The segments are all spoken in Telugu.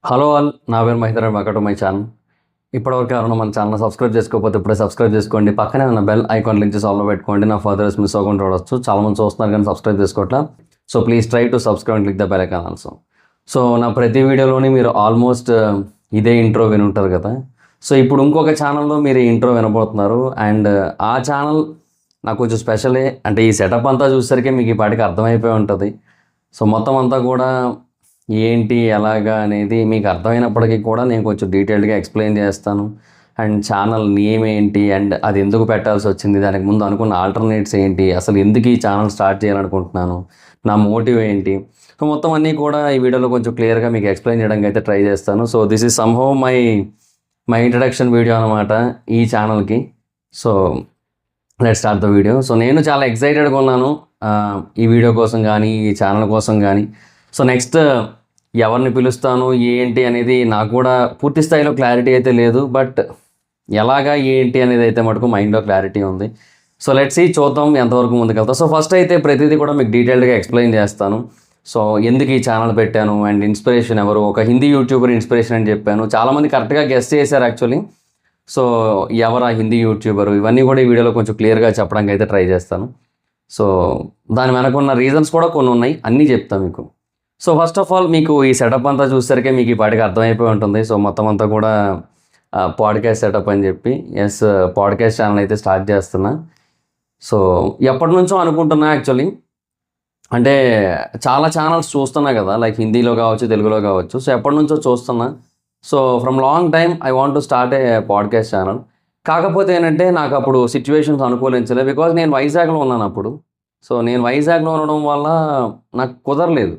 హలో ఆల్, నా పేరు Mahender and welcome to my channel. ఇప్పటివరకు ఎవరైనా మన ఛానల్ సబ్స్క్రైబ్ చేసుకోకపోతే ఇప్పుడే సబ్స్క్రైబ్ చేసుకోండి. పక్కనే ఉన్న బెల్ ఐకాన్ లింక్ చేసి ఆల్లో పెట్టుకోండి. నా ఫర్దర్స్ మిస్ అవ్వకుండా చూడొచ్చు. చాలామంది చూస్తున్నారు కానీ సబ్స్క్రైబ్ చేసుకోవట్లా. So please try to subscribe and click the bell icon also. So నా ప్రతి వీడియోలోని మీరు ఆల్మోస్ట్ ఇదే ఇంట్రో విని ఉంటారు కదా. సో ఇప్పుడు ఇంకొక ఛానల్లో మీరు ఈ ఇంట్రో వినబోతున్నారు. అండ్ ఆ ఛానల్ నాకు కొంచెం స్పెషలే. అంటే ఈ సెటప్ అంతా చూసేసరికి మీకు ఈ పాటికి అర్థమైపోయి ఉంటుంది. సో మొత్తం అంతా కూడా ఏంటి ఎలాగా అనేది మీకు అర్థమైనప్పటికీ కూడా నేను కొంచెం డీటెయిల్డ్గా ఎక్స్ప్లెయిన్ చేస్తాను. అండ్ ఛానల్ నేమ్ ఏంటి, అండ్ అది ఎందుకు పెట్టాల్సి వచ్చింది, దానికి ముందు అనుకున్న ఆల్టర్నేట్స్ ఏంటి, అసలు ఎందుకు ఈ ఛానల్ స్టార్ట్ చేయాలనుకుంటున్నాను, నా మోటివ్ ఏంటి, సో మొత్తం అన్నీ కూడా ఈ వీడియోలో కొంచెం క్లియర్గా మీకు ఎక్స్ప్లెయిన్ చేయడానికి అయితే ట్రై చేస్తాను. So this is somehow my introduction video అనమాట ఈ ఛానల్కి. So let start the video. So నేను చాలా ఎక్సైటెడ్గా ఉన్నాను ఈ వీడియో కోసం కానీ ఈ ఛానల్ కోసం కానీ. సో నెక్స్ట్ ఎవరిని పిలుస్తాను ఏంటి అనేది నాకు కూడా పూర్తి స్థాయిలో క్లారిటీ అయితే లేదు. బట్ ఎలాగా ఏంటి అనేది అయితే మటుకు మైండ్లో క్లారిటీ ఉంది. సో లెట్స్ సీ, చూద్దాం ఎంతవరకు ముందుకెళ్తాం. సో ఫస్ట్ అయితే ప్రతిదీ కూడా మీకు డీటెయిల్డ్గా ఎక్స్ప్లెయిన్ చేస్తాను. సో ఎందుకు ఈ ఛానల్ పెట్టాను అండ్ ఇన్స్పిరేషన్ ఎవరు, ఒక హిందీ యూట్యూబర్ ఇన్స్పిరేషన్ అని చెప్పాను. చాలామంది కరెక్ట్గా గెస్ట్ చేశారు యాక్చువల్లీ. సో ఎవరు ఆ హిందీ యూట్యూబరు, ఇవన్నీ కూడా ఈ వీడియోలో కొంచెం క్లియర్గా చెప్పడానికి అయితే ట్రై చేస్తాను. సో దాని వెనకున్న రీజన్స్ కూడా కొన్ని ఉన్నాయి, అన్నీ చెప్తాను మీకు. సో ఫస్ట్ ఆఫ్ ఆల్ మీకు ఈ సెటప్ అంతా చూసరికే మీకు ఈ పాటికి అర్థమైపోయి ఉంటుంది. సో మొత్తం అంతా కూడా పాడ్కాస్ట్ సెటప్ అని చెప్పి పాడ్కాస్ట్ ఛానల్ అయితే స్టార్ట్ చేస్తున్నా. సో ఎప్పటి నుంచో అనుకుంటున్నా యాక్చువల్లీ. అంటే చాలా ఛానల్స్ చూస్తున్నా కదా, లైక్ హిందీలో కావచ్చు తెలుగులో కావచ్చు. సో ఎప్పటి నుంచో చూస్తున్నా. So from long time I want to start A podcast channel. కాకపోతే ఏంటంటే నాకు అప్పుడు సిచ్యువేషన్స్ అనుకూలించలేదు. బికాజ్ నేను వైజాగ్లో ఉన్నాను అప్పుడు. సో నేను వైజాగ్లో ఉండడం వల్ల నాకు కుదరలేదు.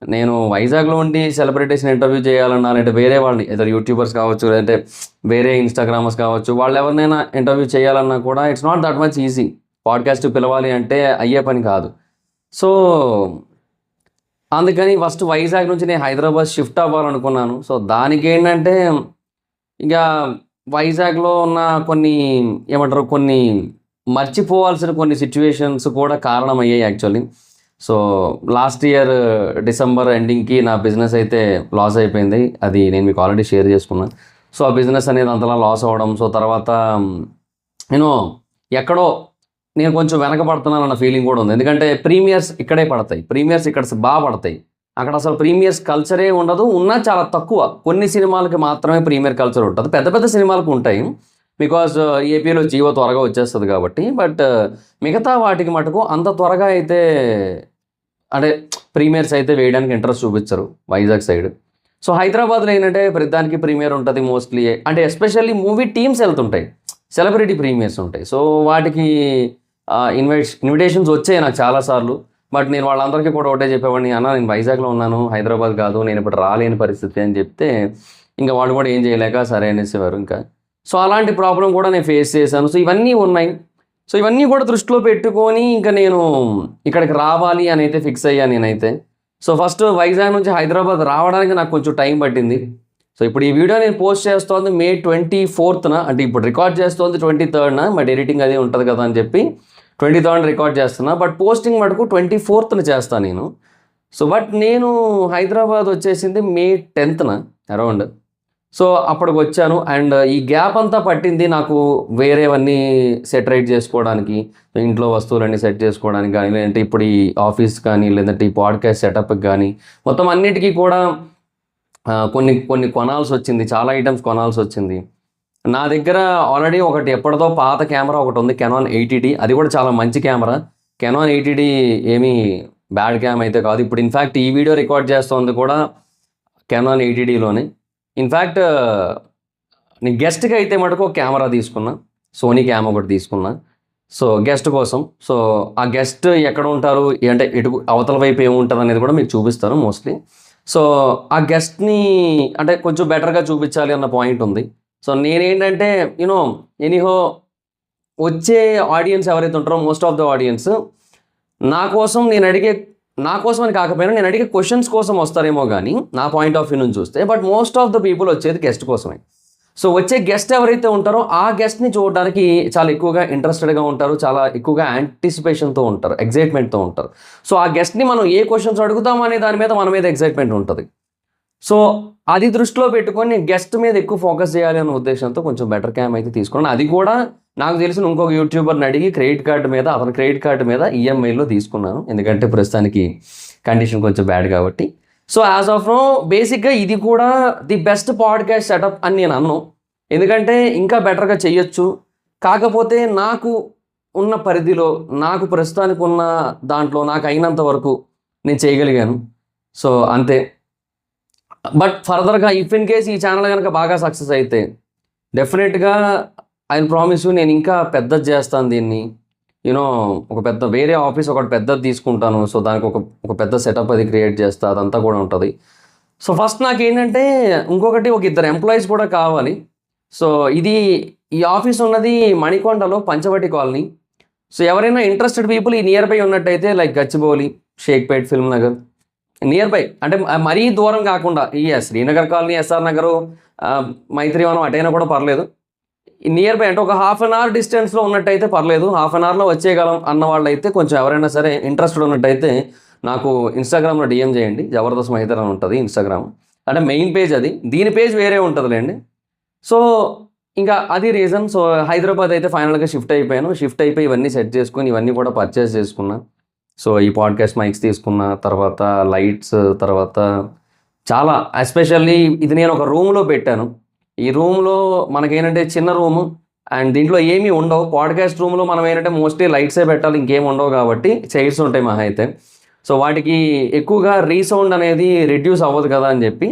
నేను వైజాగ్లో ఉండి సెలబ్రిటీస్ని ఇంటర్వ్యూ చేయాలన్నా, లేదంటే వేరే వాళ్ళని ఇద్దరు యూట్యూబర్స్ కావచ్చు, లేదంటే వేరే ఇన్స్టాగ్రామర్స్ కావచ్చు, వాళ్ళు ఎవరినైనా ఇంటర్వ్యూ చేయాలన్నా కూడా it's not that much easy. Podcast పిలవాలి అంటే అయ్యే పని కాదు. సో అందుకని ఫస్ట్ వైజాగ్ నుంచి నేను హైదరాబాద్ షిఫ్ట్ అవ్వాలనుకున్నాను. సో దానికి ఏంటంటే ఇక వైజాగ్లో ఉన్న కొన్ని మర్చిపోవాల్సిన కొన్ని సిచ్యువేషన్స్ కూడా కారణమయ్యాయి actually. So last year December ఎండింగ్కి నా బిజినెస్ అయితే లాస్ అయిపోయింది. అది నేను మీకు ఆల్రెడీ షేర్ చేసుకున్నాను. సో ఆ బిజినెస్ అనేది అంతలా లాస్ అవ్వడం, సో తర్వాత నేను ఎక్కడో నేను కొంచెం వెనకబడుతున్నాను అన్న ఫీలింగ్ కూడా ఉంది. ఎందుకంటే ప్రీమియర్స్ ఇక్కడే పడతాయి, ప్రీమియర్స్ ఇక్కడ బాగా పడతాయి. అక్కడ అసలు ప్రీమియర్స్ కల్చరే ఉండదు, ఉన్నా చాలా తక్కువ. కొన్ని సినిమాలకి మాత్రమే ప్రీమియర్ కల్చర్ ఉంటుంది. పెద్ద పెద్ద సినిమాలకు ఉంటాయి, బికాజ్ ఏపీలో జియో త్వరగా వచ్చేస్తుంది కాబట్టి. బట్ మిగతా వాటికి మటుకు అంత త్వరగా అయితే అంటే ప్రీమియర్స్ అయితే వేయడానికి ఇంట్రెస్ట్ చూపించరు వైజాగ్ సైడ్. సో హైదరాబాద్లో ఏంటంటే ప్రతిదానికి ప్రీమియర్ ఉంటుంది మోస్ట్లీ. అంటే ఎస్పెషల్లీ మూవీ టీమ్స్ వెళ్తుంటాయి, సెలబ్రిటీ ప్రీమియర్స్ ఉంటాయి. సో వాటికి ఇన్విటేషన్స్ వచ్చాయి నాకు చాలాసార్లు. బట్ నేను వాళ్ళందరికీ కూడా ఒకటే చెప్పేవాడిని, అన్న నేను వైజాగ్లో ఉన్నాను, హైదరాబాద్ కాదు, నేను ఇప్పుడు రాలేని పరిస్థితి అని చెప్తే ఇంకా వాళ్ళు కూడా ఏం చేయలేక సరే అనేసేవారు ఇంకా. సో అలాంటి ప్రాబ్లం కూడా నేను ఫేస్ చేశాను. సో ఇవన్నీ ఉన్నాయి. సో ఇవన్నీ కూడా దృష్టిలో పెట్టుకొని ఇంకా నేను ఇక్కడికి రావాలి అని అయితే ఫిక్స్ అయ్యాను నేనైతే. సో ఫస్ట్ వైజాగ్ నుంచి హైదరాబాద్ రావడానికి నాకు కొంచెం టైం పట్టింది. సో ఇప్పుడు ఈ వీడియో నేను పోస్ట్ చేస్తోంది May 24th, అంటే ఇప్పుడు రికార్డ్ చేస్తోంది 23rd. బట్ ఎడిటింగ్ అది ఉంటుంది కదా అని చెప్పి 23rd రికార్డ్ చేస్తున్నా. బట్ పోస్టింగ్ మటుకు 24th చేస్తాను నేను. సో బట్ నేను హైదరాబాద్ వచ్చేసింది May 10th అరౌండ్. సో అప్పటికి వచ్చాను. అండ్ ఈ గ్యాప్ అంతా పట్టింది నాకు వేరేవన్నీ సెటరేట్ చేసుకోవడానికి, ఇంట్లో వస్తువులన్నీ సెట్ చేసుకోవడానికి కానీ, లేదంటే ఇప్పుడు ఈ ఆఫీస్ కానీ, లేదంటే ఈ పాడ్కాస్ట్ సెటప్కి కానీ, మొత్తం అన్నిటికీ కూడా కొన్ని కొనాల్సి వచ్చింది. చాలా ఐటమ్స్ కొనాల్సి వచ్చింది. నా దగ్గర ఆల్రెడీ ఒకటి ఎప్పటిదో పాత కెమెరా ఒకటి ఉంది, కెనాన్ 80D. అది కూడా చాలా మంచి కెమెరా. కెనాన్ 80D ఏమీ బ్యాడ్ క్యామ్ అయితే కాదు. ఇప్పుడు ఇన్ఫ్యాక్ట్ ఈ వీడియో రికార్డ్ చేస్తుంది కూడా కెనాన్ 80Dలోనే. ఇన్ఫ్యాక్ట్ నేను గెస్ట్కి అయితే మటుకు కెమెరా తీసుకున్నా, సోనీ క్యామ్ ఒకటి తీసుకున్నా. సో గెస్ట్ కోసం. సో ఆ గెస్ట్ ఎక్కడ ఉంటారు అంటే ఇటు అవతల వైపు ఏముంటుంది అనేది కూడా మీకు చూపిస్తాను మోస్ట్లీ. సో ఆ గెస్ట్ని అంటే కొంచెం బెటర్గా చూపించాలి అన్న పాయింట్ ఉంది. సో నేనేంటంటే ఎనీహో వచ్చే ఆడియన్స్ ఎవరైతే ఉంటారో మోస్ట్ ఆఫ్ ద ఆడియన్స్ నా కోసం అని కాకపోయినా నేను అడిగే క్వశ్చన్స్ కోసం వస్తారేమో కానీ నా పాయింట్ ఆఫ్ వ్యూ నుంచి చూస్తే. But most of the people వచ్చేది గెస్ట్ కోసమే. సో వచ్చే గెస్ట్ ఎవరైతే ఉంటారో ఆ గెస్ట్ని చూడడానికి చాలా ఎక్కువగా ఇంట్రెస్టెడ్గా ఉంటారు, చాలా ఎక్కువగా యాంటిసిపేషన్తో ఉంటారు, ఎగ్జైట్మెంట్తో ఉంటారు. సో ఆ గెస్ట్ని మనం ఏ క్వశ్చన్స్ అడుగుతాం అనే దాని మీద మన మీద ఎగ్జైట్మెంట్ ఉంటుంది. సో అది దృష్టిలో పెట్టుకొని నేను గెస్ట్ మీద ఎక్కువ ఫోకస్ చేయాలి అనే ఉద్దేశంతో కొంచెం బెటర్ క్యామ్ అయితే తీసుకున్నాను. అది కూడా నాకు తెలిసిన ఇంకొక యూట్యూబర్ని అడిగి అతని క్రెడిట్ కార్డు మీద ఈఎంఐలో తీసుకున్నాను. ఎందుకంటే ప్రస్తుతానికి కండిషన్ కొంచెం బ్యాడ్ కాబట్టి. సో యాజ్ ఆఫ్ నో బేసిక్గా ఇది కూడా ది బెస్ట్ పాడ్కాస్ట్ సెటప్ అని నేను అన్నాను. ఎందుకంటే ఇంకా బెటర్గా చేయొచ్చు. కాకపోతే నాకు ఉన్న పరిధిలో, నాకు ప్రస్తుతానికి ఉన్న దాంట్లో నాకు అయినంత వరకు నేను చేయగలిగాను. సో అంతే. బట్ ఫర్దర్గా ఇఫ్ ఇన్ కేస్ ఈ ఛానల్ కనుక బాగా సక్సెస్ అయితే డెఫినెట్గా ఐ ప్రామిస్ యూ నేను ఇంకా పెద్దది చేస్తాను దీన్ని. యూనో ఒక పెద్ద వేరే ఆఫీస్ ఒకటి పెద్దది తీసుకుంటాను. సో దానికి ఒక పెద్ద సెటప్ అది క్రియేట్ చేస్తా, అదంతా కూడా ఉంటుంది. సో ఫస్ట్ నాకు ఏంటంటే ఇంకొకటి ఒక 2 ఎంప్లాయీస్ కూడా కావాలి. సో ఈ ఆఫీస్ ఉన్నది మణికొండలో పంచవటి కాలనీ. సో ఎవరైనా ఇంట్రెస్టెడ్ పీపుల్ ఈ నియర్ బై ఉన్నట్టయితే like Gachibowli, Shaikpet, film Nagar near by, అంటే మరీ దూరం కాకుండా శ్రీనగర్ కాలనీ, ఎస్ఆర్ నగరు, మైత్రివనం అటైనా కూడా పర్లేదు. నియర్ బై అంటే ఒక హాఫ్ అన్ అవర్ డిస్టెన్స్లో ఉన్నట్టయితే పర్లేదు. హాఫ్ అన్ అవర్లో వచ్చేయగలం అన్న వాళ్ళు అయితే కొంచెం ఎవరైనా సరే ఇంట్రెస్టెడ్ ఉన్నట్టయితే నాకు ఇన్స్టాగ్రామ్లో డిఎం చేయండి. జబర్దస్త్ మహిదర్ అని ఉంటుంది ఇన్స్టాగ్రామ్, అంటే మెయిన్ పేజ్ అది. దీని పేజ్ వేరే ఉంటుందిలేండి. సో ఇంకా అది రీజన్. సో హైదరాబాద్ అయితే ఫైనల్గా షిఫ్ట్ అయిపోయి ఇవన్నీ సెట్ చేసుకుని ఇవన్నీ కూడా పర్చేస్ చేసుకున్నా. సో ఈ పాడ్కాస్ట్ మైక్స్ తీసుకున్న తర్వాత లైట్స్, తర్వాత చాలా ఎస్పెషల్లీ ఇది నేను ఒక రూమ్లో పెట్టాను. ఈ రూమ్లో మనకేంటంటే చిన్న రూము అండ్ దీంట్లో ఏమీ ఉండవు. పాడ్కాస్ట్ రూమ్లో మనం ఏంటంటే మోస్ట్లీ లైట్సే పెట్టాలి, ఇంకేం ఉండవు కాబట్టి చైర్స్ ఉంటాయి మహా అయితే. సో వాటికి ఎక్కువగా రీసౌండ్ అనేది రిడ్యూస్ అవ్వదు కదా అని చెప్పి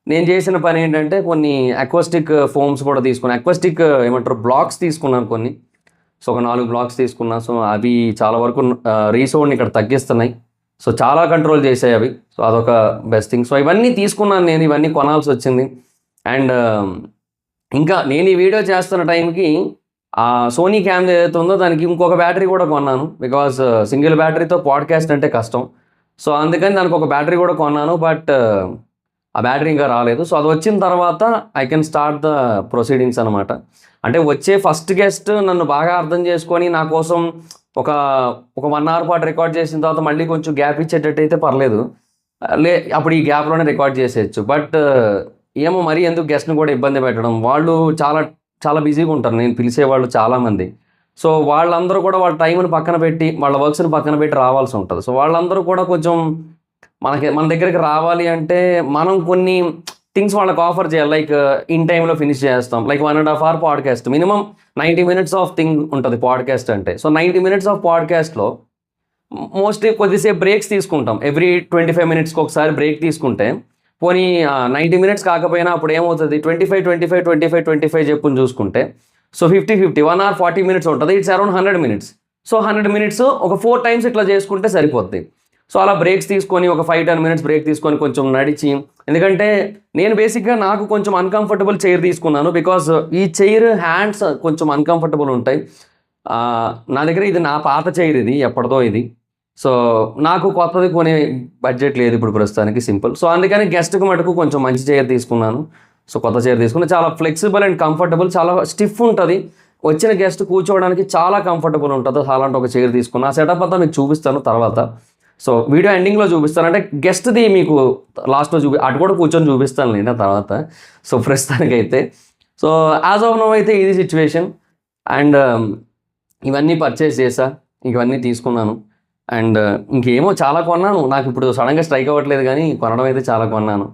నేను చేసిన పని ఏంటంటే కొన్ని అక్వాస్టిక్ ఫోమ్స్ కూడా తీసుకున్నాను. అక్వాస్టిక్ బ్లాక్స్ తీసుకున్నాను కొన్ని. సో ఒక 4 బ్లాక్స్ తీసుకున్నా. సో అవి చాలా వరకు రీసౌండ్ని ఇక్కడ తగ్గిస్తున్నాయి. సో చాలా కంట్రోల్ చేసాయి అవి. సో అదొక బెస్ట్ థింగ్. సో ఇవన్నీ తీసుకున్నాను నేను, ఇవన్నీ కొనాల్సి వచ్చింది. అండ్ ఇంకా నేను ఈ వీడియో చేస్తున్న టైంకి ఆ సోనీ క్యామ్ ఏదైతే ఉందో దానికి ఇంకొక బ్యాటరీ కూడా కొన్నాను. బికాజ్ సింగిల్ బ్యాటరీతో పాడ్కాస్ట్ అంటే కష్టం. సో అందుకని దానికి ఒక బ్యాటరీ కూడా కొన్నాను. బట్ ఆ బ్యాటరీ ఇంకా రాలేదు. సో అది వచ్చిన తర్వాత I can start the proceedings అనమాట. అంటే వచ్చే ఫస్ట్ గెస్ట్ నన్ను బాగా అర్థం చేసుకొని నా కోసం ఒక 1 అవర్ పాటు రికార్డ్ చేసిన తర్వాత మళ్ళీ కొంచెం గ్యాప్ ఇచ్చేటట్టు అయితే పర్లేదు, అప్పుడు ఈ గ్యాప్లోనే రికార్డ్ చేసేయచ్చు. బట్ ఏమో మరి ఎందుకు గెస్ట్ని కూడా ఇబ్బంది పెట్టడం, వాళ్ళు చాలా చాలా బిజీగా ఉంటారు నేను పిలిచేవాళ్ళు చాలామంది. సో వాళ్ళందరూ కూడా వాళ్ళ టైంని పక్కన పెట్టి, వాళ్ళ వర్క్స్ని పక్కన పెట్టి రావాల్సి ఉంటుంది. సో వాళ్ళందరూ కూడా కొంచెం మన దగ్గరికి రావాలి అంటే మనం కొన్ని థింగ్స్ వాళ్ళకి ఆఫర్ చేయాలి. లైక్ ఇన్ టైంలో ఫినిష్ చేస్తాం. Like 1.5 hour podcast, minimum 90 minutes of thing ఉంటుంది పాడ్కాస్ట్ అంటే. సో 90 minutes ఆఫ్ పాడ్కాస్ట్లో మోస్ట్లీ కొద్దిసేపు బ్రేక్స్ తీసుకుంటాం. ఎవ్రీ 25 minutesకి ఒకసారి బ్రేక్ తీసుకుంటే పోనీ 90 minutes కాకపోయినా అప్పుడు ఏమవుతుంది, 25 చెప్పుని చూసుకుంటే సో 50 1 hour 40 minutes ఉంటుంది. It's around 100 minutes. So 100 minutes ఒక 4 times ఇట్లా చేసుకుంటే సరిపోద్ది. సో అలా బ్రేక్స్ తీసుకొని ఒక 5-10 minutes బ్రేక్ తీసుకొని కొంచెం నడిచి, ఎందుకంటే నేను బేసిక్గా నాకు కొంచెం అన్కంఫర్టబుల్ చైర్ తీసుకున్నాను. బికాజ్ ఈ చైర్ హ్యాండ్స్ కొంచెం అన్కంఫర్టబుల్ ఉంటాయి. నా దగ్గర ఇది నా పాత చైర్, ఇది ఎప్పటిదో ఇది. సో నాకు కొత్తది కొనే బడ్జెట్ లేదు ఇప్పుడు ప్రస్తుతానికి, సింపుల్. సో అందుకని గెస్ట్కి మటుకు కొంచెం మంచి చైర్ తీసుకున్నాను. సో కొత్త చైర్ తీసుకుని చాలా ఫ్లెక్సిబుల్ అండ్ కంఫర్టబుల్, చాలా స్టిఫ్ ఉంటుంది. వచ్చిన గెస్ట్ కూర్చోవడానికి చాలా కంఫర్టబుల్ ఉంటుంది. అలాంటి ఒక చైర్ తీసుకున్నాను. ఆ సెటప్ అంతా మీకు చూపిస్తాను తర్వాత. సో వీడియో ఎండింగ్లో చూపిస్తాను, అంటే గెస్ట్ది మీకు లాస్ట్లో అటు కూడా కూర్చొని చూపిస్తాను నేను తర్వాత. సో ప్రస్తుతానికైతే సో యాజ్ ఆఫ్ నౌ అయితే ఇది సిచ్యువేషన్. అండ్ ఇవన్నీ పర్చేస్ చేసా, ఇవన్నీ తీసుకున్నాను. అండ్ ఇంకేమో చాలా కొన్నాను, నాకు ఇప్పుడు సడన్గా స్ట్రైక్ అవ్వట్లేదు కానీ కొనడం అయితే చాలా కొన్నాను.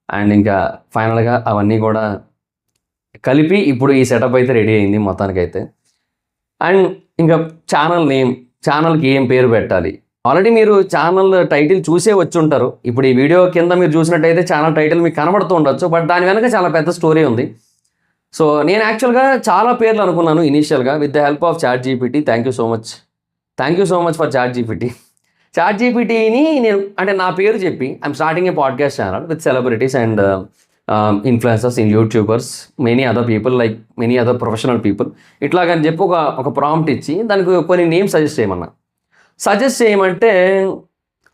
అండ్ ఇంకా ఫైనల్గా అవన్నీ కూడా కలిపి ఇప్పుడు ఈ సెటప్ అయితే రెడీ అయింది మొత్తానికైతే. అండ్ ఇంకా ఛానల్కి ఏం పేరు పెట్టాలి, ఆల్రెడీ మీరు ఛానల్ టైటిల్ చూసే వచ్చి ఉంటారు. ఇప్పుడు ఈ వీడియో కింద మీరు చూసినట్టయితే ఛానల్ టైటిల్ మీకు కనబడుతూ ఉండొచ్చు, బట్ దాని వెనక చాలా పెద్ద స్టోరీ ఉంది. సో నేను యాక్చువల్గా చాలా పేర్లు అనుకున్నాను ఇనీషియల్గా with the help of ChatGPT. Thank you so much for ChatGPTని నేను అంటే నా పేరు చెప్పి I'm starting a podcast channel with celebrities and influencers in YouTubers, many other people, like many other professional people. ఇట్లాగని చెప్పి ఒక ప్రాంప్ట్ ఇచ్చి దానికి కొన్ని నేమ్స్ సజెస్ట్ చేయమంటే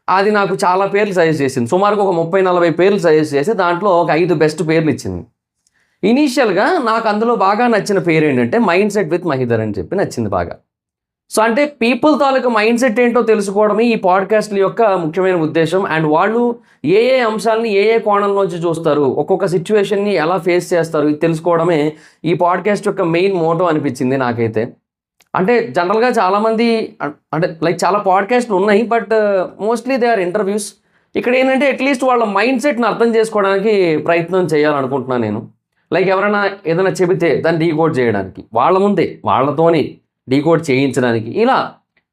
అది నాకు చాలా పేర్లు సజెస్ట్ చేసింది. సుమారుగా ఒక 30-40 పేర్లు సజెస్ట్ చేసి దాంట్లో ఒక 5 బెస్ట్ పేర్లు ఇచ్చింది. ఇనీషియల్గా నాకు అందులో బాగా నచ్చిన పేరు ఏంటంటే మైండ్ సెట్ విత్ మహిదర్ అని చెప్పి నచ్చింది బాగా. సో అంటే పీపుల్ తాలూకా మైండ్ సెట్ ఏంటో తెలుసుకోవడమే ఈ పాడ్కాస్ట్ల యొక్క ముఖ్యమైన ఉద్దేశం. అండ్ వాళ్ళు ఏ ఏ అంశాలని ఏ ఏ కోణంలోంచి చూస్తారు, ఒక్కొక్క సిచ్యువేషన్ని ఎలా ఫేస్ చేస్తారు, ఇది తెలుసుకోవడమే ఈ పాడ్కాస్ట్ యొక్క మెయిన్ మోటో అనిపించింది నాకైతే. అంటే జనరల్గా చాలామంది అంటే లైక్ చాలా పాడ్కాస్ట్లు ఉన్నాయి, but mostly they are interviews. ఇక్కడ ఏంటంటే అట్లీస్ట్ వాళ్ళ మైండ్ సెట్ని అర్థం చేసుకోవడానికి ప్రయత్నం చేయాలనుకుంటున్నాను నేను. లైక్ ఎవరైనా ఏదైనా చెబితే దాన్ని డీకోడ్ చేయడానికి, వాళ్ళ ముందే వాళ్ళతోనే డీకోడ్ చేయించడానికి, ఇలా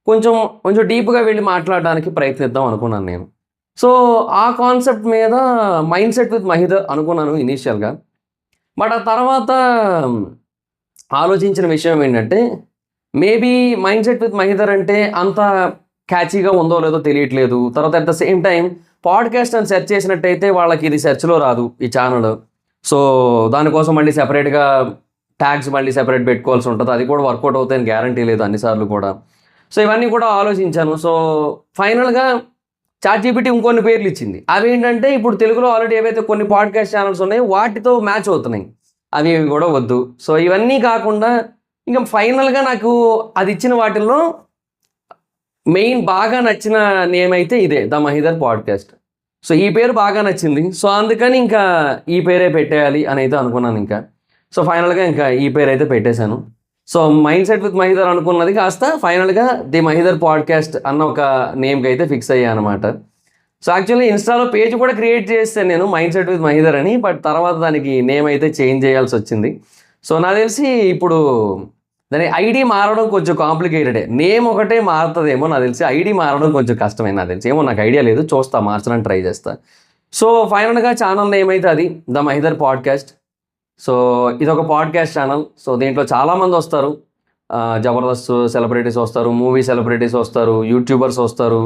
కొంచెం కొంచెం డీప్గా వెళ్ళి మాట్లాడడానికి ప్రయత్నిద్దాం అనుకున్నాను నేను. సో ఆ కాన్సెప్ట్ మీద మైండ్ సెట్ విత్ మహిదర్ అనుకున్నాను ఇనీషియల్గా. బట్ ఆ తర్వాత ఆలోచించిన విషయం ఏంటంటే, maybe mind set with Mahidhar అంటే అంత క్యాచీగా ఉందో లేదో తెలియట్లేదు. తర్వాత at the same time podcast అని సెర్చ్ చేసినట్టయితే వాళ్ళకి ఇది సెర్చ్లో రాదు ఈ ఛానల్. సో దానికోసం మళ్ళీ సెపరేట్గా ట్యాగ్స్ మళ్ళీ సెపరేట్ పెట్టుకోవాల్సి ఉంటుంది. అది కూడా వర్కౌట్ అవుతాయని గ్యారంటీ లేదు అన్నిసార్లు కూడా. సో ఇవన్నీ కూడా ఆలోచించాను. సో ఫైనల్గా చాట్‌జీపీటీ ఇంకొన్ని పేర్లు ఇచ్చింది. అవేంటంటే ఇప్పుడు తెలుగులో ఆల్రెడీ ఏవైతే కొన్ని పాడ్కాస్ట్ ఛానల్స్ ఉన్నాయో వాటితో మ్యాచ్ అవుతున్నాయి. అవి కూడా వద్దు. సో ఇవన్నీ కాకుండా ఇంకా ఫైనల్గా నాకు అది ఇచ్చిన వాటిల్లో మెయిన్ బాగా నచ్చిన నేమ్ అయితే ఇదే, ద మహిదర్ పాడ్కాస్ట్. సో ఈ పేరు బాగా నచ్చింది. సో అందుకని ఇంకా ఈ పేరే పెట్టేయాలి అని అయితే అనుకున్నాను ఇంకా. సో ఫైనల్గా ఇంకా ఈ పేరు అయితే పెట్టేశాను. So mind set with Mahidhar అనుకున్నది కాస్త ఫైనల్గా ది మహిదర్ పాడ్కాస్ట్ అన్న ఒక నేమ్కి అయితే ఫిక్స్ అయ్యా అనమాట. సో యాక్చువల్లీ ఇన్స్టాలో పేజ్ కూడా క్రియేట్ చేస్తాను నేను, మైండ్ సెట్ విత్ మహిదర్ అని. బట్ తర్వాత దానికి నేమ్ అయితే చేంజ్ చేయాల్సి వచ్చింది. సో నాకు తెలిసి ఇప్పుడు దాని ఐడి మారడం కొంచెం కాంప్లికేటెడే. నేమ్ ఒకటే మారుతుందేమో నాకు తెలిసి, ఐడి మారడం కొంచెం కష్టమే నాకు తెలిసి. ఏమో నాకు ఐడియా లేదు, చూస్తా మార్చడానికి ట్రై చేస్తా. సో ఫైనల్గా ఛానల్ నేమ్ అయితే అది ద మహిదర్ పాడ్కాస్ట్. సో ఇదొక పాడ్కాస్ట్ ఛానల్. సో దీంట్లో చాలామంది వస్తారు, జబర్దస్త్ సెలబ్రిటీస్ వస్తారు, మూవీ సెలబ్రిటీస్ వస్తారు, యూట్యూబర్స్ వస్తారు,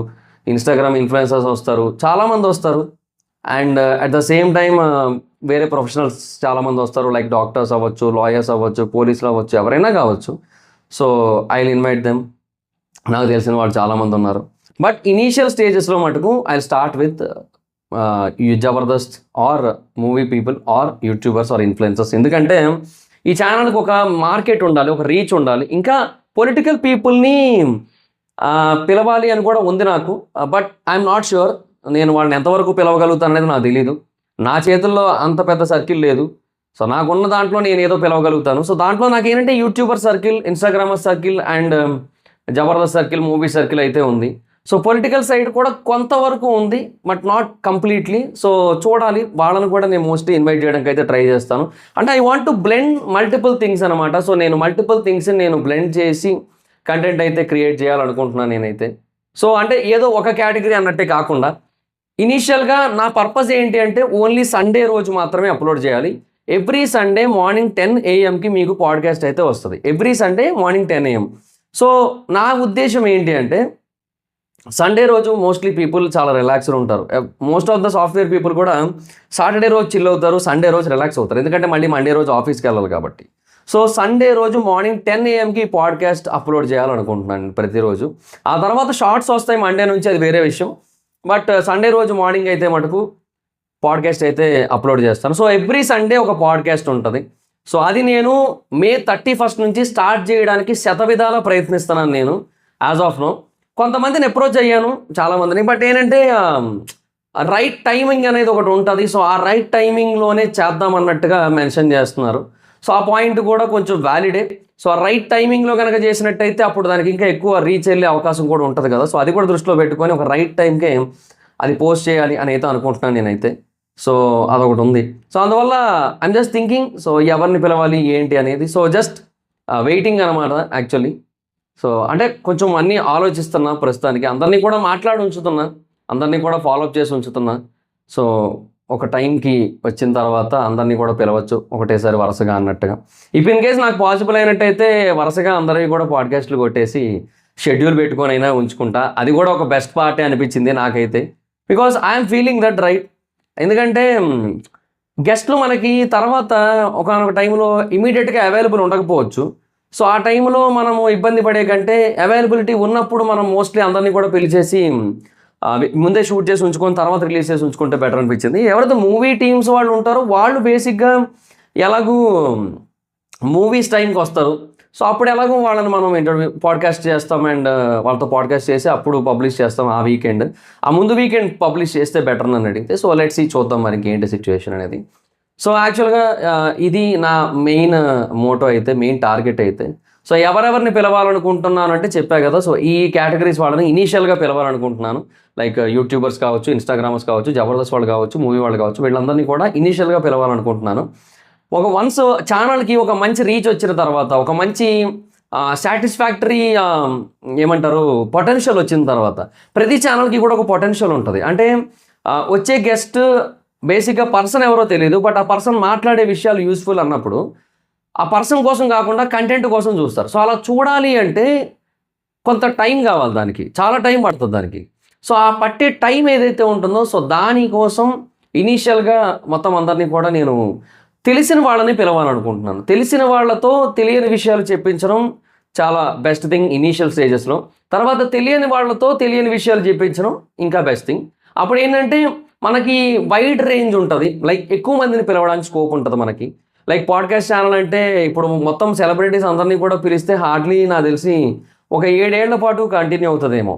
ఇన్స్టాగ్రామ్ ఇన్ఫ్లుయెన్సర్స్ వస్తారు, చాలామంది వస్తారు. And at the same time వేరే ప్రొఫెషనల్స్ చాలామంది వస్తారు, లైక్ డాక్టర్స్ అవ్వచ్చు, లాయర్స్ అవ్వచ్చు, పోలీసులు అవ్వచ్చు, ఎవరైనా కావచ్చు. So I will invite them. నాకు తెలిసిన వాళ్ళు చాలామంది ఉన్నారు. బట్ ఇనీషియల్ స్టేజెస్లో మటుకు I start with Jabardasth or movie people or YouTubers or influencers. ఎందుకంటే ఈ ఛానల్కి ఒక మార్కెట్ ఉండాలి, ఒక రీచ్ ఉండాలి. ఇంకా పొలిటికల్ పీపుల్ని పిలవాలి అని కూడా ఉంది నాకు. బట్ ఐఎమ్ నాట్ ష్యూర్ నేను వాళ్ళని ఎంతవరకు పిలవగలుగుతాను అనేది నాకు తెలీదు. నా చేతుల్లో అంత పెద్ద సర్కిల్ లేదు. సో నాకున్న దాంట్లో నేను ఏదో పిలవగలుగుతాను. సో దాంట్లో నాకు ఏంటంటే YouTuber circle, Instagrammer circle and Jabardasth circle, movie circle అయితే ఉంది. సో పొలిటికల్ సైడ్ కూడా కొంతవరకు ఉంది, బట్ నాట్ కంప్లీట్లీ. సో చూడాలి, వాళ్ళని కూడా నేను మోస్ట్లీ ఇన్వైట్ చేయడానికి అయితే ట్రై చేస్తాను. అంటే I want to blend multiple things అనమాట. సో నేను మల్టిపుల్ థింగ్స్ని నేను బ్లెండ్ చేసి కంటెంట్ అయితే క్రియేట్ చేయాలనుకుంటున్నాను నేనైతే. సో అంటే ఏదో ఒక కేటగిరీ అన్నట్టే కాకుండా ఇనీషియల్గా నా పర్పస్ ఏంటి అంటే ఓన్లీ సండే రోజు మాత్రమే అప్లోడ్ చేయాలి. ఎవ్రీ సండే మార్నింగ్ 10 AM మీకు పాడ్కాస్ట్ అయితే వస్తుంది. Every Sunday morning 10 AM. So నా ఉద్దేశం ఏంటి అంటే సండే రోజు మోస్ట్లీ పీపుల్ చాలా రిలాక్స్డ్ ఉంటారు. Most of the software people కూడా సాటర్డే రోజు చిల్ అవుతారు, సండే రోజు రిలాక్స్ అవుతారు. ఎందుకంటే మళ్ళీ మండే రోజు ఆఫీస్కి వెళ్ళాలి కాబట్టి. సో సండే రోజు మార్నింగ్ 10 AMకి పాడ్కాస్ట్ అప్లోడ్ చేయాలనుకుంటున్నాను ప్రతిరోజు. ఆ తర్వాత షార్ట్స్ వస్తాయి మండే నుంచి, అది వేరే విషయం. బట్ సండే రోజు మార్నింగ్ అయితే మటుకు పాడ్కాస్ట్ అయితే అప్లోడ్ చేస్తాను. సో ఎవ్రీ సండే ఒక పాడ్కాస్ట్ ఉంటుంది. సో అది నేను May 31 నుంచి స్టార్ట్ చేయడానికి శతవిధాల ప్రయత్నిస్తున్నాను నేను యాజ్ ఆఫ్ నో. కొంతమందిని అప్రోచ్ అయ్యాను చాలామందిని, బట్ ఏంటంటే రైట్ టైమింగ్ అనేది ఒకటి ఉంటుంది. సో ఆ రైట్ టైమింగ్లోనే చేద్దాం అన్నట్టుగా మెన్షన్ చేస్తున్నారు. సో ఆ పాయింట్ కూడా కొంచెం వ్యాలిడే. సో ఆ రైట్ టైమింగ్లో కనుక చేసినట్టయితే అప్పుడు దానికి ఇంకా ఎక్కువ రీచ్ వెళ్ళే అవకాశం కూడా ఉంటుంది కదా. సో అది కూడా దృష్టిలో పెట్టుకొని ఒక రైట్ టైంకే అది పోస్ట్ చేయాలి అని అయితే అనుకుంటున్నాను నేనైతే. సో అదొకటి ఉంది. సో అందువల్ల ఐఎమ్ జస్ట్ థింకింగ్, సో ఎవరిని పిలవాలి ఏంటి అనేది. సో జస్ట్ వెయిటింగ్ అనమాట యాక్చువల్లీ. సో అంటే కొంచెం అన్నీ ఆలోచిస్తున్నా ప్రస్తుతానికి. అందరినీ కూడా మాట్లాడి ఉంచుతున్నా, అందరినీ కూడా ఫాలోఅప్ చేసి ఉంచుతున్నా. సో ఒక టైంకి వచ్చిన తర్వాత అందరినీ కూడా పిలవచ్చు ఒకటేసారి వరుసగా అన్నట్టుగా. ఇఫ్ ఇన్ కేస్ నాకు పాసిబుల్ అయినట్టయితే వరుసగా అందరికీ కూడా పాడ్కాస్ట్లు కొట్టేసి షెడ్యూల్ పెట్టుకొని అయినా ఉంచుకుంటా. అది కూడా ఒక బెస్ట్ పార్టీ అనిపించింది నాకైతే. Because I'm feeling that right. ఎందుకంటే గెస్ట్లు మనకి తర్వాత ఒకనొక టైంలో ఇమీడియట్గా అవైలబుల్ ఉండకపోవచ్చు. సో ఆ టైంలో మనము ఇబ్బంది పడే కంటే అవైలబిలిటీ ఉన్నప్పుడు మనం మోస్ట్లీ అందరినీ కూడా పిలిచేసి ముందే షూట్ చేసి ఉంచుకొని తర్వాత రిలీజ్ చేసి ఉంచుకుంటే బెటర్ అనిపించింది. ఎవరైతే మూవీ టీమ్స్ వాళ్ళు ఉంటారో వాళ్ళు బేసిక్గా ఎలాగూ మూవీస్ టైంకి వస్తారు. సో అప్పుడు ఎలాగో వాళ్ళని మనం ఇంటర్వ్యూ పాడ్కాస్ట్ చేస్తాం అండ్ వాళ్ళతో పాడ్కాస్ట్ చేసి అప్పుడు పబ్లిష్ చేస్తాం ఆ వీకెండ్. ఆ ముందు వీకెండ్ పబ్లిష్ చేస్తే బెటర్ అని అడిగితే సో లెట్స్ సీ చూద్దాం మరి ఇంకేంటి సిచ్యువేషన్ అనేది. సో యాక్చువల్గా ఇది నా మెయిన్ మోటో అయితే, మెయిన్ టార్గెట్ అయితే. సో ఎవరెవరిని పిలవాలనుకుంటున్నాను అంటే చెప్పా కదా, సో ఈ కేటగిరీస్ వాళ్ళని ఇనీషియల్గా పిలవాలనుకుంటున్నాను. లైక్ యూట్యూబర్స్ కావచ్చు, ఇన్స్టాగ్రామర్స్ కావచ్చు, జబర్దస్త్ వాళ్ళు కావచ్చు, మూవీ వాళ్ళు కావచ్చు, వీళ్ళందరినీ కూడా ఇనీషియల్గా పిలవాలనుకుంటున్నాను. వన్స్ ఛానల్కి ఒక మంచి రీచ్ వచ్చిన తర్వాత, ఒక మంచి సాటిస్ఫాక్టరీ ఏమంటారు పొటెన్షియల్ వచ్చిన తర్వాత, ప్రతి ఛానల్కి కూడా ఒక పొటెన్షియల్ ఉంటుంది. అంటే వచ్చే గెస్ట్ బేసిక్గా పర్సన్ ఎవరో తెలియదు, బట్ ఆ పర్సన్ మాట్లాడే విషయాలు యూస్ఫుల్ అన్నప్పుడు ఆ పర్సన్ కోసం కాకుండా కంటెంట్ కోసం చూస్తారు. సో అలా చూడాలి అంటే కొంత టైం కావాలి, దానికి చాలా టైం పడుతుంది దానికి. సో ఆ పట్టే టైం ఏదైతే ఉంటుందో, సో దానికోసం ఇనీషియల్గా మొత్తం అందరినీ కూడా నేను తెలిసిన వాళ్ళని పిలవాలనుకుంటున్నాను. తెలిసిన వాళ్ళతో తెలియని విషయాలు చెప్పించడం చాలా బెస్ట్ థింగ్ ఇనీషియల్ స్టేజెస్లో. తర్వాత తెలియని వాళ్ళతో తెలియని విషయాలు చెప్పించడం ఇంకా బెస్ట్ థింగ్. అప్పుడు ఏంటంటే మనకి వైడ్ రేంజ్ ఉంటుంది, లైక్ ఎక్కువ మందిని పిలవడానికి స్కోప్ ఉంటుంది మనకి. లైక్ పాడ్కాస్ట్ ఛానల్ అంటే ఇప్పుడు మొత్తం సెలబ్రిటీస్ అందరినీ కూడా పిలిస్తే హార్డ్లీ నాకు తెలిసి ఒక 7 ఏళ్ల పాటు కంటిన్యూ అవుతుందేమో,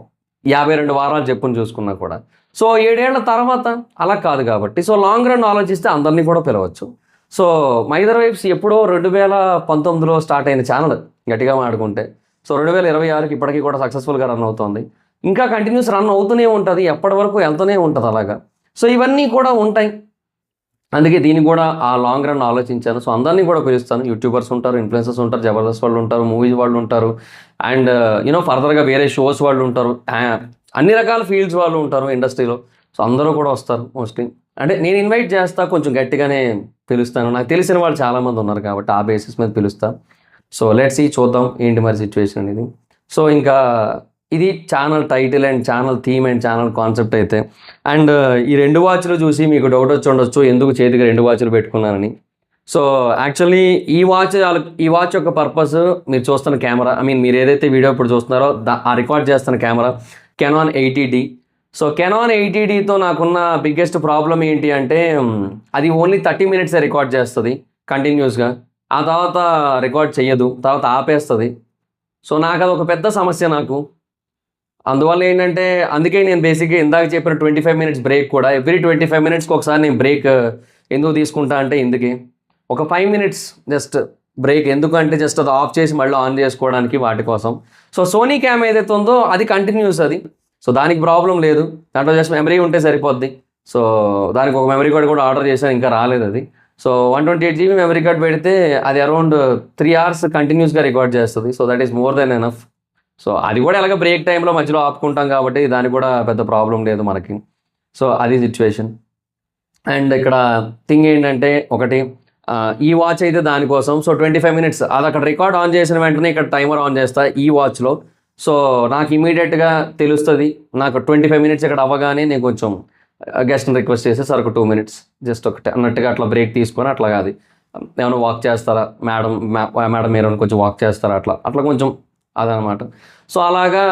52 వారాలు చెప్పుని చూసుకున్నా కూడా. సో 7 ఏళ్ల తర్వాత అలా కాదు కాబట్టి, సో లాంగ్ రన్ ఆలోచిస్తే అందరినీ కూడా పిలవచ్చు. సో మైదర్ వైబ్స్ ఎప్పుడో 2019లో స్టార్ట్ అయిన ఛానల్ గట్టిగా మాడుకుంటే, సో 2026కి ఇప్పటికీ కూడా సక్సెస్ఫుల్గా రన్ అవుతుంది. ఇంకా కంటిన్యూస్ రన్ అవుతూనే ఉంటుంది, ఎప్పటి వరకు వెళ్తూనే ఉంటుంది అలాగా. సో ఇవన్నీ కూడా ఉంటాయి, అందుకే దీన్ని కూడా ఆ లాంగ్ రన్ ఆలోచించాను. సో అందరినీ కూడా పిలుస్తాను. యూట్యూబర్స్ ఉంటారు, ఇన్ఫ్లుయెన్సర్స్ ఉంటారు, జబర్దస్త్ వాళ్ళు ఉంటారు, మూవీస్ వాళ్ళు ఉంటారు, అండ్ ఫర్దర్గా వేరే షోస్ వాళ్ళు ఉంటారు, అన్ని రకాల ఫీల్డ్స్ వాళ్ళు ఉంటారు ఇండస్ట్రీలో. సో అందరూ కూడా వస్తారు మోస్ట్లీ. అంటే నేను ఇన్వైట్ చేస్తా, కొంచెం గట్టిగానే పిలుస్తాను. నాకు తెలిసిన వాళ్ళు చాలామంది ఉన్నారు కాబట్టి ఆ బేసిస్ మీద పిలుస్తాను. సో లెట్స్ సీ, చూద్దాం ఏంటి మరి సిచ్యువేషన్ అనేది. సో ఇంకా ఇది channel title and channel theme and channel concept అయితే. అండ్ ఈ 2 వాచ్లు చూసి మీకు డౌట్ వచ్చి ఉండొచ్చు, ఎందుకు చేతికి 2 వాచ్లు పెట్టుకున్నానని. సో యాక్చువల్లీ ఈ వాచ్ యొక్క పర్పస్ మీరు చూస్తున్న కెమెరా, మీరు ఏదైతే వీడియో ఇప్పుడు చూస్తున్నారో ఆ రికార్డ్ చేస్తున్న camera Canon 80D. So Canon 80Dతో నాకున్న బిగ్గెస్ట్ ప్రాబ్లం ఏంటి అంటే అది ఓన్లీ 30 minutes రికార్డ్ చేస్తుంది కంటిన్యూస్గా, ఆ తర్వాత రికార్డ్ చేయదు, తర్వాత ఆపేస్తుంది. సో నాకు అది ఒక పెద్ద సమస్య నాకు. అందువల్ల ఏంటంటే అందుకే నేను బేసిక్గా ఇందాక చెప్పిన 25 minutes బ్రేక్ కూడా ఎవ్రీ 25 minutesకి ఒకసారి నేను బ్రేక్ ఎందుకు తీసుకుంటా అంటే, ఇందుకే ఒక 5 minutes జస్ట్ బ్రేక్, ఎందుకంటే జస్ట్ అది ఆఫ్ చేసి మళ్ళీ ఆన్ చేసుకోవడానికి వాటి కోసం. సో సోనీ క్యామ్ ఏదైతే ఉందో అది కంటిన్యూస్ అది, సో దానికి ప్రాబ్లం లేదు, దాంట్లో జస్ట్ మెమరీ ఉంటే సరిపోద్ది. సో దానికి ఒక మెమరీ కార్డ్ కూడా ఆర్డర్ చేశాను, ఇంకా రాలేదు అది. సో 128GB మెమరీ కార్డ్ పెడితే అది అరౌండ్ 3 hours కంటిన్యూస్గా రికార్డ్ చేస్తుంది. So that is more than enough. So అది కూడా ఎలాగ బ్రేక్ టైంలో మధ్యలో ఆపుకుంటాం కాబట్టి దానికి కూడా పెద్ద ప్రాబ్లం లేదు మనకి. సో అది సిచ్యువేషన్. అండ్ ఇక్కడ థింగ్ ఏంటంటే ఒకటి, ఈ వాచ్ అయితే దానికోసం. సో 25 minutes అది అక్కడ రికార్డ్ ఆన్ చేసిన వెంటనే ఇక్కడ టైమర్ ఆన్ చేస్తా ఈ వాచ్లో. సో నాకు ఇమీడియట్గా తెలుస్తుంది, నాకు 25 minutes ఇక్కడ అవ్వగానే నేను కొంచెం గెస్ట్ని రిక్వెస్ట్ చేసి సార్ ఒక 2 minutes జస్ట్ ఒకటి అన్నట్టుగా అట్లా బ్రేక్ తీసుకొని అట్లా కాదు, ఏమైనా వాక్ చేస్తారా మేడం మీరు కొంచెం వాక్ చేస్తారా, అట్లా కొంచెం అదనమాట. సో అలాగా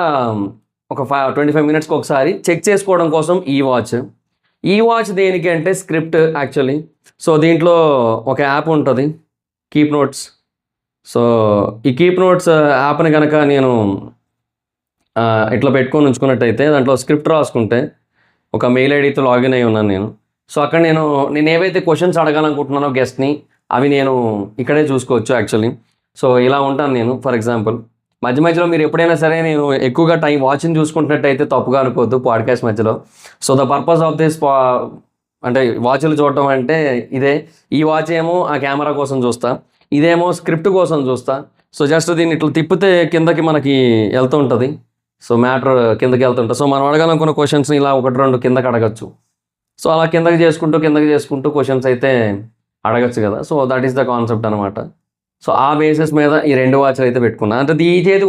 ఒక 25 minutesకి ఒకసారి చెక్ చేసుకోవడం కోసం ఈ వాచ్ దేనికి అంటే స్క్రిప్ట్ యాక్చువల్లీ. సో దీంట్లో ఒక యాప్ ఉంటుంది, కీప్ నోట్స్. సో ఈ కీప్ నోట్స్ యాప్ని కనుక నేను ఇట్లా పెట్టుకొని ఉంచుకున్నట్టయితే దాంట్లో స్క్రిప్ట్ రాసుకుంటే ఒక మెయిల్ ఐడితో లాగిన్ అయి ఉన్నాను నేను. సో అక్కడ నేను ఏవైతే క్వశ్చన్స్ అడగాలనుకుంటున్నానో గెస్ట్ని అవి నేను ఇక్కడే చూసుకోవచ్చు యాక్చువల్లీ. సో ఇలా ఉంటాను నేను. ఫర్ ఎగ్జాంపుల్ మధ్యలో మీరు ఎప్పుడైనా సరే నేను ఎక్కువగా టైం వాచ్ని చూసుకుంటున్నట్టయితే తప్పుగా అనుకోవద్దు పాడ్కాస్ట్ మధ్యలో. So the purpose of this అంటే వాచ్లు చూడటం అంటే ఇదే. ఈ వాచ్ ఏమో ఆ కెమెరా కోసం చూస్తా, ఇదేమో స్క్రిప్ట్ కోసం చూస్తా. సో జస్ట్ దీన్ని ఇట్లా తిప్పితే కిందకి మనకి వెళ్తూ ఉంటుంది, సో మ్యాటర్ కిందకి వెళ్తుంటుంది. సో మనం అడగాలనుకున్న క్వశ్చన్స్ని ఇలా 1-2 కిందకి అడగచ్చు. సో అలా కిందకి చేసుకుంటూ క్వశ్చన్స్ అయితే అడగచ్చు కదా. So that is the concept అనమాట. సో ఆ బేసిస్ మీద ఈ 2 వాచ్లు అయితే పెట్టుకున్నాను. అంటే ఈ చేతి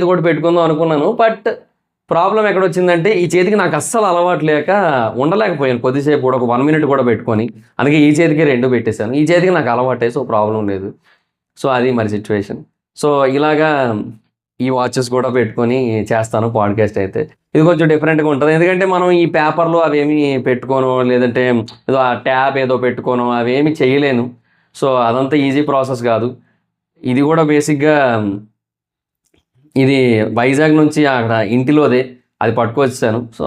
ఒకటి పెట్టుకుందాం అనుకున్నాను, బట్ ప్రాబ్లం ఎక్కడ వచ్చిందంటే ఈ చేతికి నాకు అస్సలు అలవాటు లేక ఉండలేకపోయాను కొద్దిసేపు కూడా, ఒక 1 minute కూడా పెట్టుకొని. అందుకే ఈ చేతికి 2 పెట్టేశాను. ఈ చేతికి నాకు అలవాటే, సో ప్రాబ్లం లేదు. సో అది మరి సిచ్యువేషన్. సో ఇలాగా ఈ వాచెస్ కూడా పెట్టుకొని చేస్తాను పాడ్కాస్ట్ అయితే. ఇది కొంచెం డిఫరెంట్గా ఉంటుంది, ఎందుకంటే మనం ఈ పేపర్లు అవేమి పెట్టుకోను, లేదంటే ఏదో ఆ ట్యాబ్ ఏదో పెట్టుకోను, అవేమి చేయలేను. సో అదంతా ఈజీ ప్రాసెస్ కాదు. ఇది కూడా బేసిక్గా ఇది వైజాగ్ నుంచి అక్కడ ఇంటిలోదే అది పట్టుకొచ్చాను. సో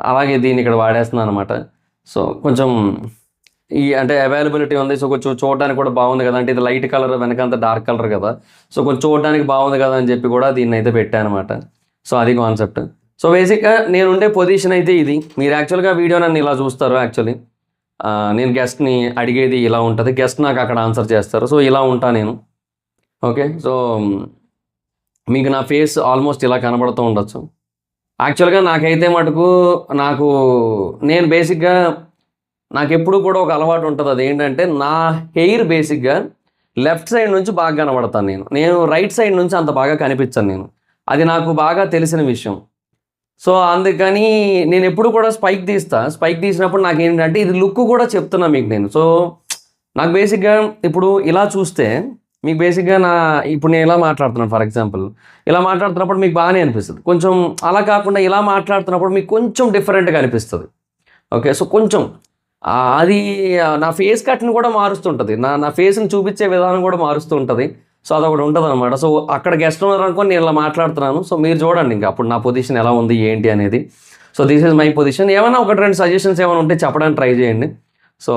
అలాగే దీన్ని ఇక్కడ వాడేస్తున్నాను అనమాట. సో కొంచెం ఈ అంటే అవైలబిలిటీ ఉంది. సో కొంచెం చూడడానికి కూడా బాగుంది కదా, అంటే ఇది లైట్ కలర్ వెనకంత డార్క్ కలర్ కదా, సో కొంచెం చూడడానికి బాగుంది కదా అని చెప్పి కూడా దీన్ని అయితే పెట్టాను అనమాట. సో అది కాన్సెప్ట్. సో బేసిక్గా నేను ఉండే పొజిషన్ అయితే ఇది. మీరు యాక్చువల్గా వీడియో నన్ను ఇలా చూస్తారు. యాక్చువల్లీ నేను గెస్ట్ని అడిగేది ఇలా ఉంటుంది, గెస్ట్ నాకు అక్కడ ఆన్సర్ చేస్తారు. సో ఇలా ఉంటా నేను. ఓకే, సో మీకు నా ఫేస్ ఆల్మోస్ట్ ఇలా కనబడుతూ ఉండొచ్చు. యాక్చువల్గా నాకైతే మటుకు నేను బేసిక్గా నాకు ఎప్పుడు కూడా ఒక అలవాటు ఉంటుంది. అది ఏంటంటే నా హెయిర్ బేసిక్గా లెఫ్ట్ సైడ్ నుంచి బాగా కనబడతాను నేను రైట్ సైడ్ నుంచి అంత బాగా కనిపించాను నేను. అది నాకు బాగా తెలిసిన విషయం. సో అందుకని నేను ఎప్పుడు కూడా స్పైక్ తీసినప్పుడు నాకు ఏంటంటే ఇది లుక్ కూడా చెప్తున్నా మీకు నేను. సో నాకు బేసిక్గా ఇప్పుడు ఇలా చూస్తే మీకు బేసిక్గా ఇప్పుడు నేను ఇలా మాట్లాడుతున్నాను, ఫర్ ఎగ్జాంపుల్ ఇలా మాట్లాడుతున్నప్పుడు మీకు బాగానే అనిపిస్తుంది. కొంచెం అలా కాకుండా ఇలా మాట్లాడుతున్నప్పుడు మీకు కొంచెం డిఫరెంట్గా అనిపిస్తుంది. ఓకే, సో కొంచెం అది నా ఫేస్ కట్ని కూడా మారుస్తుంటుంది, నా ఫేస్ని చూపించే విధానం కూడా మారుస్తూ ఉంటుంది. సో అదొకటి ఉంటుంది అనమాట. సో అక్కడ గెస్ట్ ఉన్నారు అనుకో, నేను ఇలా మాట్లాడుతున్నాను. సో మీరు చూడండి ఇంకా అప్పుడు నా పొజిషన్ ఎలా ఉంది ఏంటి అనేది. So this is my position. ఏమైనా ఒకటి రెండు సజెషన్స్ ఏమైనా ఉంటే చెప్పడానికి ట్రై చేయండి. సో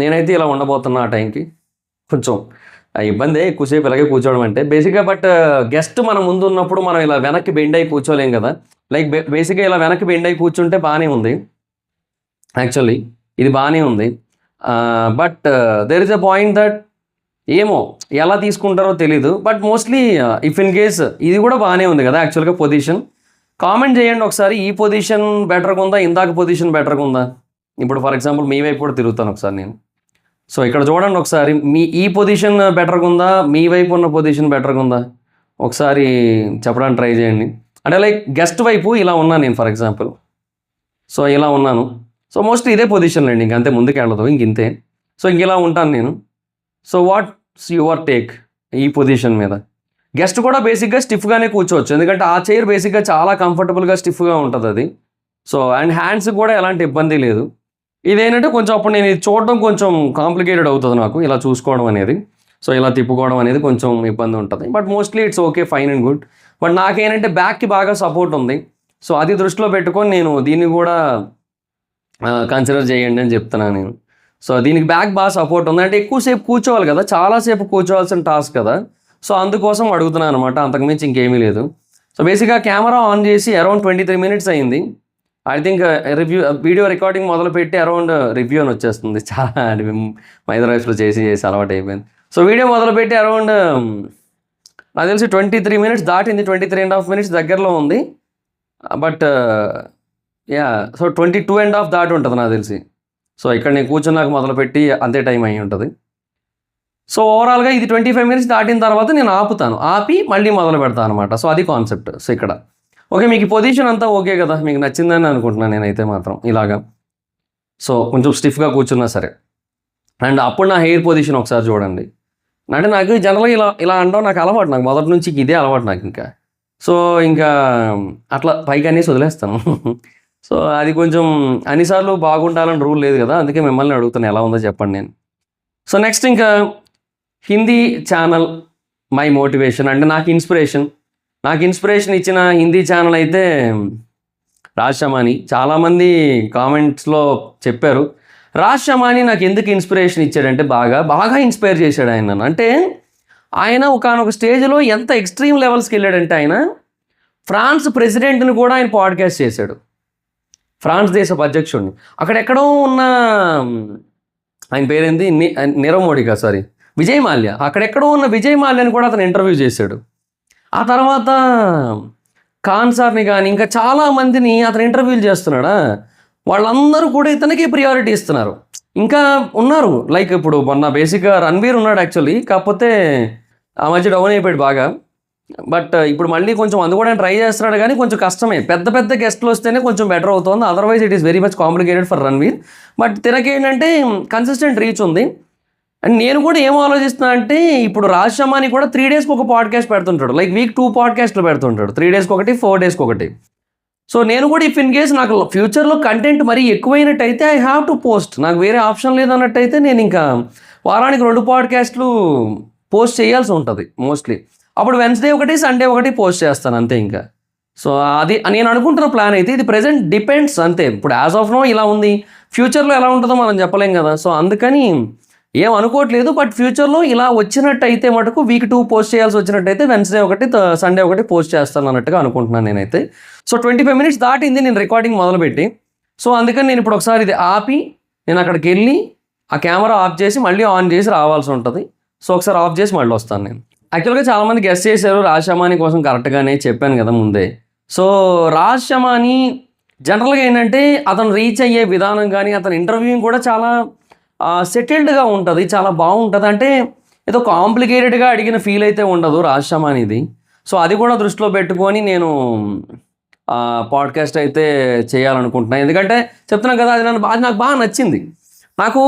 నేనైతే ఇలా ఉండబోతున్నా ఆ టైంకి. కొంచెం ఇబ్బంది ఎక్కువసేపు ఇలాగే కూర్చోవడం అంటే బేసిక్గా. బట్ గెస్ట్ మన ముందు ఉన్నప్పుడు మనం ఇలా వెనక్కి బెండ్ అయి కూర్చోలేం కదా. లైక్ బేసిక్గా ఇలా వెనక్కి బెండ్ అయి కూర్చుంటే బాగానే ఉంది. యాక్చువల్లీ ఇది బాగానే ఉంది. But there is a point that ఏమో ఎలా తీసుకుంటారో తెలీదు. But mostly if in case ఇది కూడా బాగానే ఉంది కదా యాక్చువల్గా పొజిషన్. కామెంట్ చేయండి ఒకసారి, ఈ పొజిషన్ బెటర్గా ఉందా, ఇందాక పొజిషన్ బెటర్గా ఉందా. ఇప్పుడు ఫర్ ఎగ్జాంపుల్ మీ వైపు కూడా తిరుగుతాను ఒకసారి నేను. సో ఇక్కడ చూడండి ఒకసారి, ఈ పొజిషన్ బెటర్గా ఉందా, మీ వైపు ఉన్న పొజిషన్ బెటర్గా ఉందా ఒకసారి చెప్పడానికి ట్రై చేయండి. అంటే లైక్ గెస్ట్ వైపు ఇలా ఉన్నాను నేను ఫర్ ఎగ్జాంపుల్. సో ఇలా ఉన్నాను. సో మోస్ట్లీ ఇదే పొజిషన్లో అండి, ఇంకంతే ముందుకు వెళ్ళదు ఇంతే. సో ఇంక ఇలా ఉంటాను నేను. సో వాట్స్ యువర్ టేక్ ఈ పొజిషన్ మీద? గెస్ట్ కూడా బేసిక్గా స్టిఫ్గానే కూర్చోవచ్చు, ఎందుకంటే ఆ చైర్ బేసిక్గా చాలా కంఫర్టబుల్గా స్టిఫ్గా ఉంటుంది అది. సో అండ్ హ్యాండ్స్ కూడా ఎలాంటి ఇబ్బంది లేదు. ఇదేంటంటే కొంచెం అప్పుడు నేను ఇది చూడడం కొంచెం కాంప్లికేటెడ్ అవుతుంది నాకు, ఇలా చూసుకోవడం అనేది. సో ఇలా తిప్పుకోవడం అనేది కొంచెం ఇబ్బంది ఉంటుంది. But mostly it's okay, fine and good. But నాకేంటంటే బ్యాక్కి బాగా సపోర్ట్ ఉంది. సో అది దృష్టిలో పెట్టుకొని నేను దీన్ని కూడా కన్సిడర్ చేయండి అని చెప్తున్నాను నేను. సో దీనికి బ్యాక్ బాగా సపోర్ట్ ఉంది, అంటే ఎక్కువసేపు కూర్చోవాలి కదా, చాలాసేపు కూర్చోవాల్సిన టాస్క్ కదా. సో అందుకోసం అడుగుతున్నాను అనమాట, అంతకుమించి ఇంకేమీ లేదు. సో బేసిక్గా కెమెరా ఆన్ చేసి అరౌండ్ 23 minutes అయింది. ఐ థింక్ వీడియో రికార్డింగ్ మొదలుపెట్టి అరౌండ్ రివ్యూ అని వచ్చేస్తుంది. చాలా మైదర్ వైఫ్లో చేసి అలవాటు అయిపోయింది. సో వీడియో మొదలుపెట్టి అరౌండ్ నాకు తెలిసి 23 minutes దాటింది, 23.5 minutes దగ్గరలో ఉంది. బట్ సో 22.5 దాటి ఉంటుంది నాకు తెలిసి. సో ఇక్కడ నేను కూర్చున్నాక మొదలుపెట్టి అంతే టైం అయి ఉంటుంది. సో ఓవరాల్గా ఇది 25 minutes దాటిన తర్వాత నేను ఆపి మళ్ళీ మొదలు పెడతాను అనమాట. సో అది కాన్సెప్ట్. సో ఇక్కడ ఓకే, మీకు ఈ పొజిషన్ అంతా ఓకే కదా, మీకు నచ్చిందని అనుకుంటున్నాను నేనైతే మాత్రం ఇలాగా. సో కొంచెం స్టిఫ్గా కూర్చున్నా సరే. అండ్ అప్పుడు నా హెయిర్ పొజిషన్ ఒకసారి చూడండి. అంటే నాకు జనరల్గా ఇలా అనడం నాకు అలవాటు, నాకు మొదటి నుంచి ఇదే అలవాటు నాకు ఇంకా. సో ఇంకా అట్లా పైకి అనేసి వదిలేస్తాను. సో అది కొంచెం అన్నిసార్లు బాగుండాలని రూల్ లేదు కదా, అందుకే మిమ్మల్ని అడుగుతాను ఎలా ఉందో చెప్పండి నేను. సో నెక్స్ట్ ఇంకా హిందీ ఛానల్ మై మోటివేషన్, అంటే నాకు ఇన్స్పిరేషన్ ఇచ్చిన హిందీ ఛానల్ అయితే రాజ్ షమానీ. చాలామంది కామెంట్స్లో చెప్పారు రాజ్ షమానీ నాకు ఎందుకు ఇన్స్పిరేషన్ ఇచ్చాడంటే బాగా ఇన్స్పైర్ చేశాడు ఆయన నన్ను. అంటే ఆయన ఒకానొక స్టేజ్లో ఎంత ఎక్స్ట్రీమ్ లెవెల్స్కి వెళ్ళాడంటే ఆయన ఫ్రాన్స్ ప్రెసిడెంట్ని కూడా ఆయన పాడ్కాస్ట్ చేశాడు, ఫ్రాన్స్ దేశపు అధ్యక్షుడిని. అక్కడెక్కడో ఉన్న ఆయన పేరేంది నీరవ్ మోడీ కాదు, సారీ విజయ్ మాల్యా. అక్కడెక్కడో ఉన్న విజయ్ మాల్యాని కూడా అతను ఇంటర్వ్యూ చేశాడు. ఆ తర్వాత ఖాన్ సార్ని కానీ ఇంకా చాలామందిని అతను ఇంటర్వ్యూలు చేస్తున్నాడా, వాళ్ళందరూ కూడా ఇతనికి ప్రియారిటీ ఇస్తున్నారు. ఇంకా ఉన్నారు, లైక్ ఇప్పుడు మొన్న బేసిక్గా రణ్వీర్ ఉన్నాడు యాక్చువల్లీ, కాకపోతే ఆ మధ్య డౌన్ అయిపోయాడు బాగా. బట్ ఇప్పుడు మళ్ళీ కొంచెం అందుకోవడానికి ట్రై చేస్తున్నాడు, కానీ కొంచెం కష్టమే. పెద్ద గెస్ట్లు వస్తేనే కొంచెం బెటర్ అవుతుంది, otherwise it is very much complicated for Ranveer. But తినకేంటంటే కన్సిస్టెంట్ రీచ్ ఉంది. అండ్ నేను కూడా ఏం ఆలోచిస్తున్నా అంటే ఇప్పుడు రాజ్ షమానీ కూడా 3 daysకి ఒక పాడ్కాస్ట్ పెడుతుంటాడు, లైక్ వీక్ 2 పాడ్కాస్ట్లు పెడుతుంటాడు, 3 daysకి ఒకటి 4 daysకి ఒకటి. సో నేను కూడా ఇఫ్ ఇన్ కేస్ నాకు ఫ్యూచర్లో కంటెంట్ మరీ ఎక్కువైనట్టయితే ఐ హ్యావ్ టు పోస్ట్, నాకు వేరే ఆప్షన్ లేదన్నట్టయితే నేను ఇంకా వారానికి 2 పాడ్కాస్ట్లు పోస్ట్ చేయాల్సి ఉంటుంది మోస్ట్లీ. అప్పుడు వెన్స్డే ఒకటి, సండే ఒకటి పోస్ట్ చేస్తాను అంతే ఇంకా. సో అది నేను అనుకుంటున్న ప్లాన్ అయితే ఇది ప్రెజెంట్ డిపెండ్స్ అంతే. ఇప్పుడు యాజ్ ఆఫ్ నో ఇలా ఉంది, ఫ్యూచర్లో ఎలా ఉంటుందో మనం చెప్పలేం కదా. సో అందుకని ఏం అనుకోవట్లేదు. బట్ ఫ్యూచర్లో ఇలా వచ్చినట్టయితే మటుకు వీక్ 2 పోస్ట్ చేయాల్సి వచ్చినట్టయితే వెన్స్డే ఒకటి, సండే ఒకటి పోస్ట్ చేస్తాను అన్నట్టుగా అనుకుంటున్నాను నేనైతే. సో 25 మినిట్స్ దాటింది నేను రికార్డింగ్ మొదలుపెట్టి. సో అందుకని నేను ఇప్పుడు ఒకసారి ఇది ఆపి నేను అక్కడికి వెళ్ళి ఆ కెమెరా ఆఫ్ చేసి మళ్ళీ ఆన్ చేసి రావాల్సి ఉంటుంది. సో ఒకసారి ఆఫ్ చేసి మళ్ళీ వస్తాను నేను. యాక్చువల్గా చాలామంది గెస్ట్ చేశారు రాజ్ శమాని కోసం, కరెక్ట్గానే చెప్పాను కదా ముందే. సో రాజ్ శమాని జనరల్గా ఏంటంటే అతను రీచ్ అయ్యే విధానం కానీ అతని ఇంటర్వ్యూయింగ్ కూడా చాలా సెటిల్డ్గా ఉంటుంది, చాలా బాగుంటుంది. అంటే ఏదో కాంప్లికేటెడ్గా అడిగిన ఫీల్ అయితే ఉండదు రాజ్ శమానిది. సో అది కూడా దృష్టిలో పెట్టుకొని నేను పాడ్కాస్ట్ అయితే చేయాలనుకుంటున్నాను. ఎందుకంటే చెప్తున్నాను కదా, అది నాకు బాగా నచ్చింది. నాకు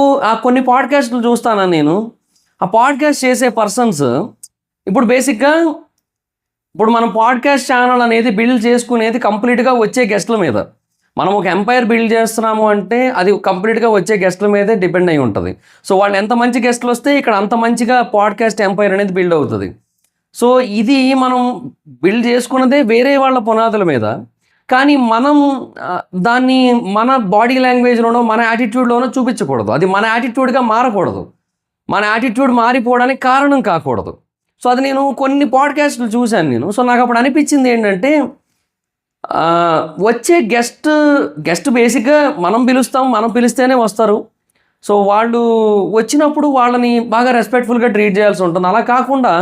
కొన్ని పాడ్కాస్ట్లు చూస్తాను నేను. ఆ పాడ్కాస్ట్ చేసే పర్సన్స్ ఇప్పుడు బేసిక్గా ఇప్పుడు మనం పాడ్కాస్ట్ ఛానల్ అనేది బిల్డ్ చేసుకునేది కంప్లీట్గా వచ్చే గెస్ట్ల మీద. మనం ఒక ఎంపైర్ బిల్డ్ చేస్తున్నాము అంటే అది కంప్లీట్గా వచ్చే గెస్ట్ల మీదే డిపెండ్ అయి ఉంటుంది. సో వాళ్ళు ఎంత మంచి గెస్ట్లు వస్తే ఇక్కడ అంత మంచిగా పాడ్కాస్ట్ ఎంపైర్ అనేది బిల్డ్ అవుతుంది. సో ఇది మనం బిల్డ్ చేసుకున్నదే వేరే వాళ్ళ పునాదుల మీద. కానీ మనం దాన్ని మన బాడీ లాంగ్వేజ్లోనో మన యాటిట్యూడ్లోనో చూపించకూడదు. అది మన యాటిట్యూడ్గా మారకూడదు, మన యాటిట్యూడ్ మారిపోవడానికి కారణం కాకూడదు. సో అది నేను కొన్ని పాడ్కాస్ట్లు చూశాను నేను. సో నాకు అప్పుడు అనిపించింది ఏంటంటే వచ్చే గెస్ట్ బేసిక్గా మనం పిలుస్తాం, మనం పిలిస్తేనే వస్తారు. సో వాళ్ళు వచ్చినప్పుడు వాళ్ళని బాగా రెస్పెక్ట్ఫుల్గా ట్రీట్ చేయాల్సి ఉంటుంది. అలా కాకుండా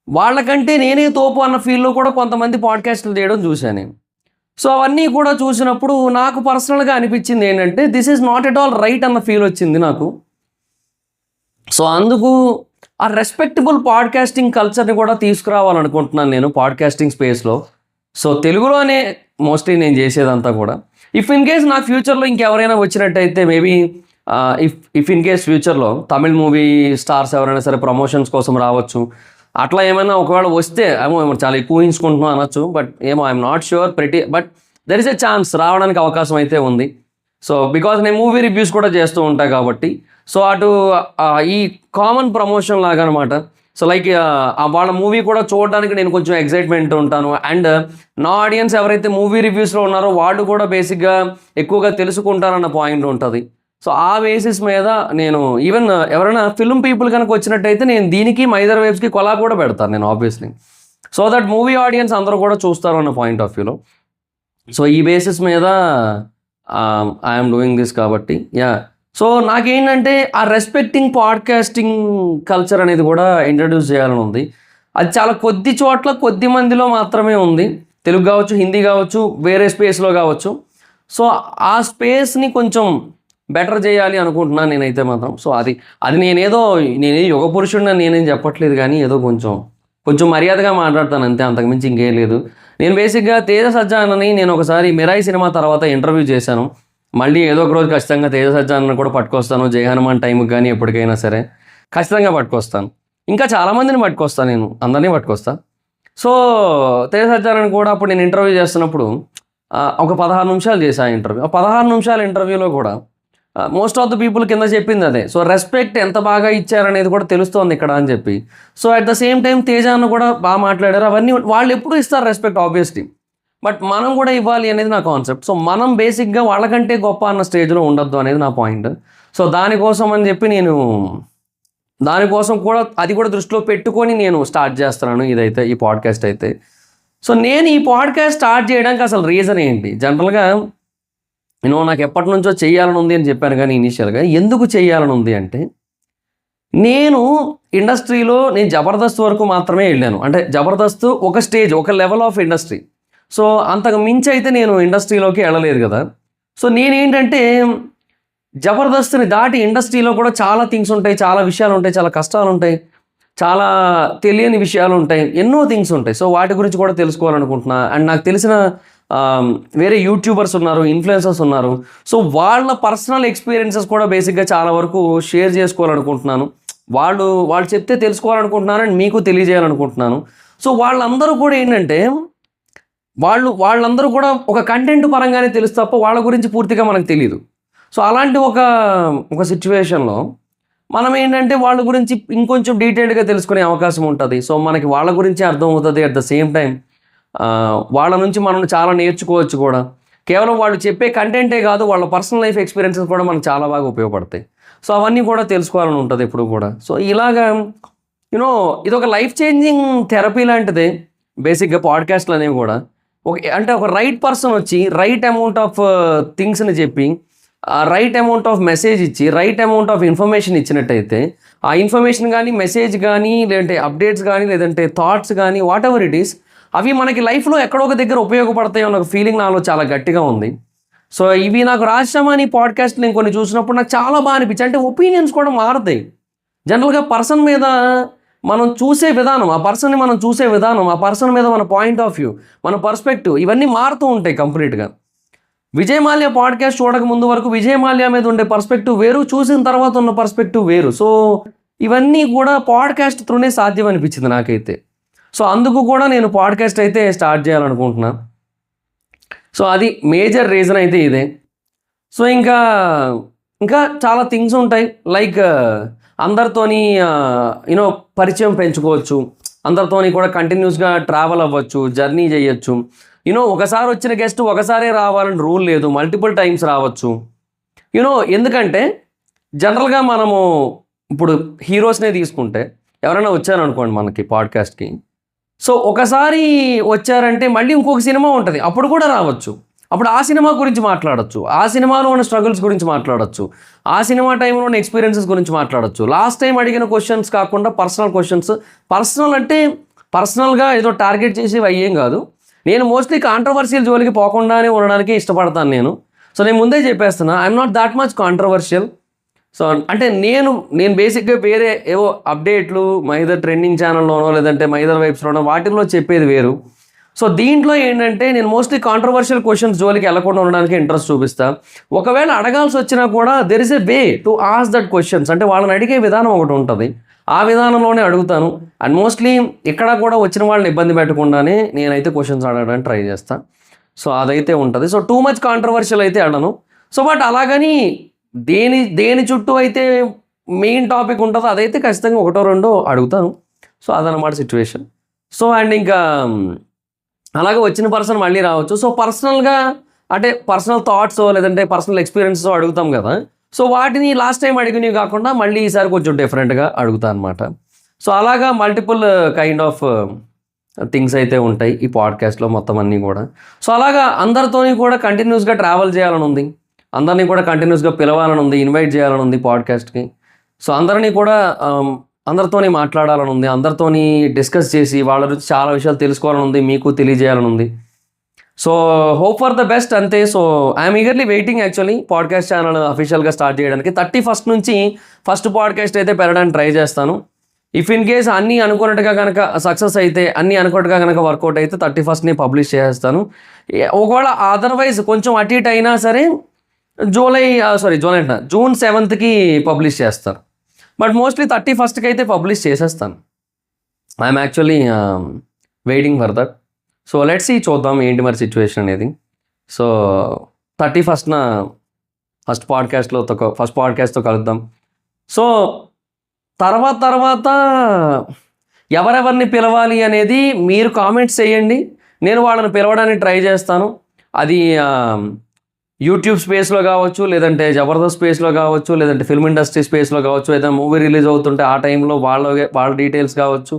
వాళ్ళకంటే నేనే తోపు అన్న ఫీల్లో కూడా కొంతమంది పాడ్కాస్ట్లు చేయడం చూశాను నేను. సో అవన్నీ కూడా చూసినప్పుడు నాకు పర్సనల్గా అనిపించింది ఏంటంటే this is not at all right అన్న ఫీల్ వచ్చింది నాకు. సో అందుకు ఆ రెస్పెక్టబుల్ పాడ్కాస్టింగ్ కల్చర్ని కూడా తీసుకురావాలనుకుంటున్నాను నేను పాడ్కాస్టింగ్ స్పేస్లో. సో తెలుగులోనే మోస్ట్లీ నేను చేసేదంతా కూడా. ఇఫ్ ఇన్ కేస్ నా ఫ్యూచర్లో ఇంకెవరైనా వచ్చినట్టయితే మేబీ ఇఫ్ ఇన్ కేస్ ఫ్యూచర్లో తమిళ్ మూవీ స్టార్స్ ఎవరైనా సరే ప్రమోషన్స్ కోసం రావచ్చు. అట్లా ఏమైనా ఒకవేళ వస్తే ఏమో చాలా ఎక్కువ ఊహించుకుంటున్నాం అనొచ్చు. బట్ ఏమో I'm not sure but there is a chance రావడానికి అవకాశం అయితే ఉంది. సో బికాజ్ నేను మూవీ రివ్యూస్ కూడా చేస్తూ ఉంటాను కాబట్టి సో అటు ఈ కామన్ ప్రమోషన్ లాగా అనమాట. సో లైక్ వాళ్ళ మూవీ కూడా చూడడానికి నేను కొంచెం ఎక్సైట్మెంట్ ఉంటాను. అండ్ నా ఆడియన్స్ ఎవరైతే మూవీ రివ్యూస్లో ఉన్నారో వాళ్ళు కూడా బేసిక్గా ఎక్కువగా తెలుసుకుంటారన్న పాయింట్ ఉంటుంది. సో ఆ బేసిస్ మీద నేను ఈవెన్ ఎవరైనా ఫిల్మ్ పీపుల్ కనుక వచ్చినట్టయితే నేను దీనికి మైదర్ వేవ్స్కి కొలాబ్ కూడా పెడతాను నేను obviously. So that movie audience అందరూ కూడా చూస్తారు అన్న పాయింట్ ఆఫ్ వ్యూలో. సో ఈ బేసిస్ మీద ఐఎమ్ డూయింగ్ దిస్ కాబట్టి సో నాకేంటంటే ఆ రెస్పెక్టింగ్ పాడ్కాస్టింగ్ కల్చర్ అనేది కూడా ఇంట్రడ్యూస్ చేయాలని ఉంది. అది చాలా కొద్ది చోట్ల కొద్ది మందిలో మాత్రమే ఉంది, తెలుగు కావచ్చు, హిందీ కావచ్చు, వేరే స్పేస్లో కావచ్చు. సో ఆ స్పేస్ని కొంచెం బెటర్ చేయాలి అనుకుంటున్నాను నేనైతే మాత్రం. సో అది నేనేదో యుగ పురుషుడిని నేనేం చెప్పట్లేదు, కానీ ఏదో కొంచెం మర్యాదగా మాట్లాడతాను అంతే, అంతకుమించి ఇంకేం లేదు. నేను బేసిక్గా తేజ సజ్జానని నేను ఒకసారి మిరాయి సినిమా తర్వాత ఇంటర్వ్యూ చేశాను. మళ్ళీ ఏదో ఒక రోజు ఖచ్చితంగా తేజ సజ్జానని కూడా పట్టుకొస్తాను. జై హనుమాన్ టైంకి కానీ ఎప్పటికైనా సరే ఖచ్చితంగా పట్టుకొస్తాను. ఇంకా చాలామందిని పట్టుకొస్తాను, నేను అందరినీ పట్టుకొస్తాను. సో తేజ సజ్జానని కూడా అప్పుడు నేను ఇంటర్వ్యూ చేస్తున్నప్పుడు ఒక 16 నిమిషాలు చేశాను ఇంటర్వ్యూ. ఆ 16 నిమిషాల ఇంటర్వ్యూలో కూడా మోస్ట్ ఆఫ్ ద పీపుల్ కింద చెప్పింది అదే. సో రెస్పెక్ట్ ఎంత బాగా ఇచ్చారనేది కూడా తెలుస్తోంది ఇక్కడ అని చెప్పి. So at the same time Teja అన్న కూడా బాగా మాట్లాడారు. అవన్నీ వాళ్ళు ఎప్పుడు ఇస్తారు రెస్పెక్ట్ ఆబ్వియస్లీ, బట్ మనం కూడా ఇవ్వాలి అనేది నా కాన్సెప్ట్. సో మనం బేసిక్గా వాళ్ళకంటే గొప్ప అన్న స్టేజ్లో ఉండొద్దు అనేది నా పాయింట్. సో దానికోసం అని చెప్పి దానికోసం కూడా అది కూడా దృష్టిలో పెట్టుకొని నేను స్టార్ట్ చేస్తున్నాను ఇదైతే, ఈ పాడ్కాస్ట్ అయితే. సో నేను ఈ పాడ్కాస్ట్ స్టార్ట్ చేయడానికి అసలు రీజన్ ఏంటి, జనరల్గా నాకు ఎప్పటి నుంచో చేయాలని ఉంది అని చెప్పాను. కానీ ఇనీషియల్గా ఎందుకు చేయాలని ఉంది అంటే నేను ఇండస్ట్రీలో నేను జబర్దస్త్ వరకు మాత్రమే వెళ్ళాను. అంటే జబర్దస్త్ ఒక స్టేజ్, ఒక లెవెల్ ఆఫ్ ఇండస్ట్రీ. సో అంతకు మించి అయితే నేను ఇండస్ట్రీలోకి వెళ్ళలేదు కదా. సో నేనేంటంటే జబర్దస్త్ని దాటి ఇండస్ట్రీలో కూడా చాలా థింగ్స్ ఉంటాయి, చాలా విషయాలు ఉంటాయి, చాలా కష్టాలు ఉంటాయి, చాలా తెలియని విషయాలు ఉంటాయి, ఎన్నో థింగ్స్ ఉంటాయి. సో వాటి గురించి కూడా తెలుసుకోవాలనుకుంటున్నా. అండ్ నాకు తెలిసిన వేరే యూట్యూబర్స్ ఉన్నారు, ఇన్ఫ్లుయెన్సర్స్ ఉన్నారు. సో వాళ్ళ పర్సనల్ ఎక్స్పీరియన్సెస్ కూడా బేసిక్గా చాలా వరకు షేర్ చేసుకోవాలనుకుంటున్నాను. వాళ్ళు చెప్తే తెలుసుకోవాలనుకుంటున్నాను అండ్ మీకు తెలియజేయాలనుకుంటున్నాను. సో వాళ్ళందరూ కూడా ఏంటంటే వాళ్ళందరూ కూడా ఒక కంటెంట్ పరంగానే తెలుసు తప్ప వాళ్ళ గురించి పూర్తిగా మనకు తెలియదు. సో అలాంటి ఒక సిచ్యువేషన్లో మనం ఏంటంటే వాళ్ళ గురించి ఇంకొంచెం డీటెయిల్డ్గా తెలుసుకునే అవకాశం ఉంటుంది. సో మనకి వాళ్ళ గురించి అర్థమవుతుంది. అట్ ద సేమ్ టైం వాళ్ళ నుంచి మనం చాలా నేర్చుకోవచ్చు కూడా. కేవలం వాళ్ళు చెప్పే కంటెంటే కాదు, వాళ్ళ పర్సనల్ లైఫ్ ఎక్స్పీరియన్సెస్ కూడా మనకు చాలా బాగా ఉపయోగపడతాయి. సో అవన్నీ కూడా తెలుసుకోవాలని ఉంటుంది ఎప్పుడు కూడా. సో ఇలాగా యూనో ఇది ఒక లైఫ్ చేంజింగ్ థెరపీ లాంటిదే బేసిక్గా పాడ్కాస్ట్లు అనేవి కూడా. అంటే ఒక రైట్ పర్సన్ వచ్చి రైట్ అమౌంట్ ఆఫ్ థింగ్స్ని చెప్పి రైట్ అమౌంట్ ఆఫ్ మెసేజ్ ఇచ్చి రైట్ అమౌంట్ ఆఫ్ ఇన్ఫర్మేషన్ ఇచ్చినట్టయితే ఆ ఇన్ఫర్మేషన్ కానీ మెసేజ్ కానీ లేదంటే అప్డేట్స్ కానీ లేదంటే థాట్స్ కానీ వాట్ ఎవర్ ఇట్ ఈస్ అవి మనకి లైఫ్లో ఎక్కడో ఒక దగ్గర ఉపయోగపడతాయి అన్న ఒక ఫీలింగ్ నాలో చాలా గట్టిగా ఉంది. సో ఇవి నాకు రాజ్యసభని పాడ్కాస్ట్ నేను కొన్ని చూసినప్పుడు నాకు చాలా బాగా అనిపించాయి. అంటే ఒపీనియన్స్ కూడా మారుతాయి. జనరల్గా పర్సన్ మీద మనం చూసే విధానం, ఆ పర్సన్ని మనం చూసే విధానం, ఆ పర్సన్ మీద మన పాయింట్ ఆఫ్ వ్యూ, మన పర్స్పెక్టివ్ ఇవన్నీ మారుతూ ఉంటాయి కంప్లీట్గా. విజయ్ మాల్యా పాడ్కాస్ట్ చూడక ముందు వరకు విజయ్ మాల్యా మీద ఉండే పర్స్పెక్టివ్ వేరు, చూసిన తర్వాత ఉన్న పర్స్పెక్టివ్ వేరు. సో ఇవన్నీ కూడా పాడ్కాస్ట్ త్రూనే సాధ్యం అనిపించింది నాకైతే. సో అందుకు కూడా నేను పాడ్కాస్ట్ అయితే స్టార్ట్ చేయాలనుకుంటున్నా. సో అది మేజర్ రీజన్ అయితే ఇదే. సో ఇంకా ఇంకా చాలా థింగ్స్ ఉంటాయి. లైక్ అందరితోని యూనో పరిచయం పెంచుకోవచ్చు, అందరితోని కూడా కంటిన్యూస్గా ట్రావెల్ అవ్వచ్చు, జర్నీ చేయొచ్చు. యూనో ఒకసారి వచ్చిన గెస్ట్ ఒకసారే రావాలని రూల్ లేదు, మల్టిపుల్ టైమ్స్ రావచ్చు. యూనో ఎందుకంటే జనరల్గా మనము ఇప్పుడు హీరోస్నే తీసుకుంటే ఎవరైనా వచ్చారనుకోండి మనకి పాడ్కాస్ట్కి, సో ఒకసారి వచ్చారంటే మళ్ళీ ఇంకొక సినిమా ఉంటుంది, అప్పుడు కూడా రావచ్చు. అప్పుడు ఆ సినిమా గురించి మాట్లాడచ్చు, ఆ సినిమాలో ఉన్న స్ట్రగుల్స్ గురించి మాట్లాడచ్చు, ఆ సినిమా టైంలో ఉన్న ఎక్స్పీరియన్సెస్ గురించి మాట్లాడచ్చు. లాస్ట్ టైం అడిగిన క్వశ్చన్స్ కాకుండా పర్సనల్ క్వశ్చన్స్. పర్సనల్ అంటే పర్సనల్గా ఏదో టార్గెట్ చేసేవి అయ్యేం కాదు. నేను మోస్ట్లీ కాంట్రవర్షియల్ జోలికి పోకుండానే ఉండడానికి ఇష్టపడతాను నేను. సో నేను ముందే చెప్పేస్తున్నా, I'm not that much controversial. So అంటే నేను బేసిక్గా వేరే ఏవో అప్డేట్లు మైదర్ ట్రెండింగ్ ఛానల్లోనో లేదంటే మైదర్ వైబ్స్లోనో వాటిల్లో చెప్పేది వేరు. సో దీంట్లో ఏంటంటే నేను మోస్ట్లీ కాంట్రవర్షియల్ క్వశ్చన్స్ జోలికి వెళ్ళకుండా ఉండడానికి ఇంట్రెస్ట్ చూపిస్తా. ఒకవేళ అడగాల్సి వచ్చినా కూడా there is a way to ask that questions. అంటే వాళ్ళని అడిగే విధానం ఒకటి ఉంటుంది, ఆ విధానంలోనే అడుగుతాను. అండ్ మోస్ట్లీ ఇక్కడ కూడా వచ్చిన వాళ్ళని ఇబ్బంది పెట్టకుండానే నేనైతే క్వశ్చన్స్ అడగడానికి ట్రై చేస్తాను. సో అదైతే ఉంటుంది. సో టూ మచ్ కాంట్రవర్షియల్ అయితే అడను. సో బట్ అలాగని దేని చుట్టూ అయితే మెయిన్ టాపిక్ ఉంటుందో అదైతే ఖచ్చితంగా ఒకటో రెండో అడుగుతాను. సో అదనమాట సిచ్యువేషన్. సో అండ్ ఇంకా అలాగే వచ్చిన పర్సన్ మళ్ళీ రావచ్చు. సో పర్సనల్గా అంటే పర్సనల్ థాట్స్ లేదంటే పర్సనల్ ఎక్స్పీరియన్సెస్ అడుగుతాం కదా. సో వాటిని లాస్ట్ టైం అడిగినవి కాకుండా మళ్ళీ ఈసారి కొంచెం డిఫరెంట్గా అడుగుతాను అనమాట. సో అలాగా మల్టిపుల్ కైండ్ ఆఫ్ థింగ్స్ అయితే ఉంటాయి ఈ పాడ్కాస్ట్లో మొత్తం అన్నీ కూడా. సో అలాగా అందరితోని కూడా కంటిన్యూస్గా ట్రావెల్ చేయాలని ఉంది, అందరినీ కూడా కంటిన్యూస్గా పిలవాలని ఉంది, ఇన్వైట్ చేయాలని ఉంది పాడ్కాస్ట్కి. సో అందరినీ కూడా అందరితోని మాట్లాడాలని ఉంది, అందరితోని డిస్కస్ చేసి వాళ్ళ గురించి చాలా విషయాలు తెలుసుకోవాలని ఉంది, మీకు తెలియజేయాలని ఉంది. So hope for the best అంతే. So I'm eagerly waiting actually podcast channel అఫీషియల్గా స్టార్ట్ చేయడానికి. 31st నుంచి ఫస్ట్ పాడ్కాస్ట్ అయితే పెట్టడానికి ట్రై చేస్తాను. ఇఫ్ ఇన్ కేస్ అన్నీ అనుకున్నట్టుగా కనుక సక్సెస్ అయితే, అన్నీ అనుకున్నట్టుగా కనుక వర్కౌట్ అయితే 31st పబ్లిష్ చేస్తాను. ఒకవేళ అదర్వైజ్ కొంచెం అటు ఇటు అయినా సరే జూన్ 7th పబ్లిష్ చేస్తాను. బట్ మోస్ట్లీ 31st అయితే పబ్లిష్ చేసేస్తాను. I'm actually waiting for that. So let's see, చూద్దాం ఏంటి మరి సిచ్యువేషన్ అనేది. సో 31st ఫస్ట్ పాడ్కాస్ట్తో కలుద్దాం. సో తర్వాత ఎవరెవరిని పిలవాలి అనేది మీరు కామెంట్స్ చేయండి, నేను వాళ్ళని పిలవడానికి ట్రై చేస్తాను. అది యూట్యూబ్ స్పేస్లో కావచ్చు, లేదంటే జబర్దస్త్ స్పేస్లో కావచ్చు, లేదంటే ఫిల్మ్ ఇండస్ట్రీ స్పేస్లో కావచ్చు, ఏదైనా మూవీ రిలీజ్ అవుతుంటే ఆ టైంలో వాళ్ళ డీటెయిల్స్ కావచ్చు,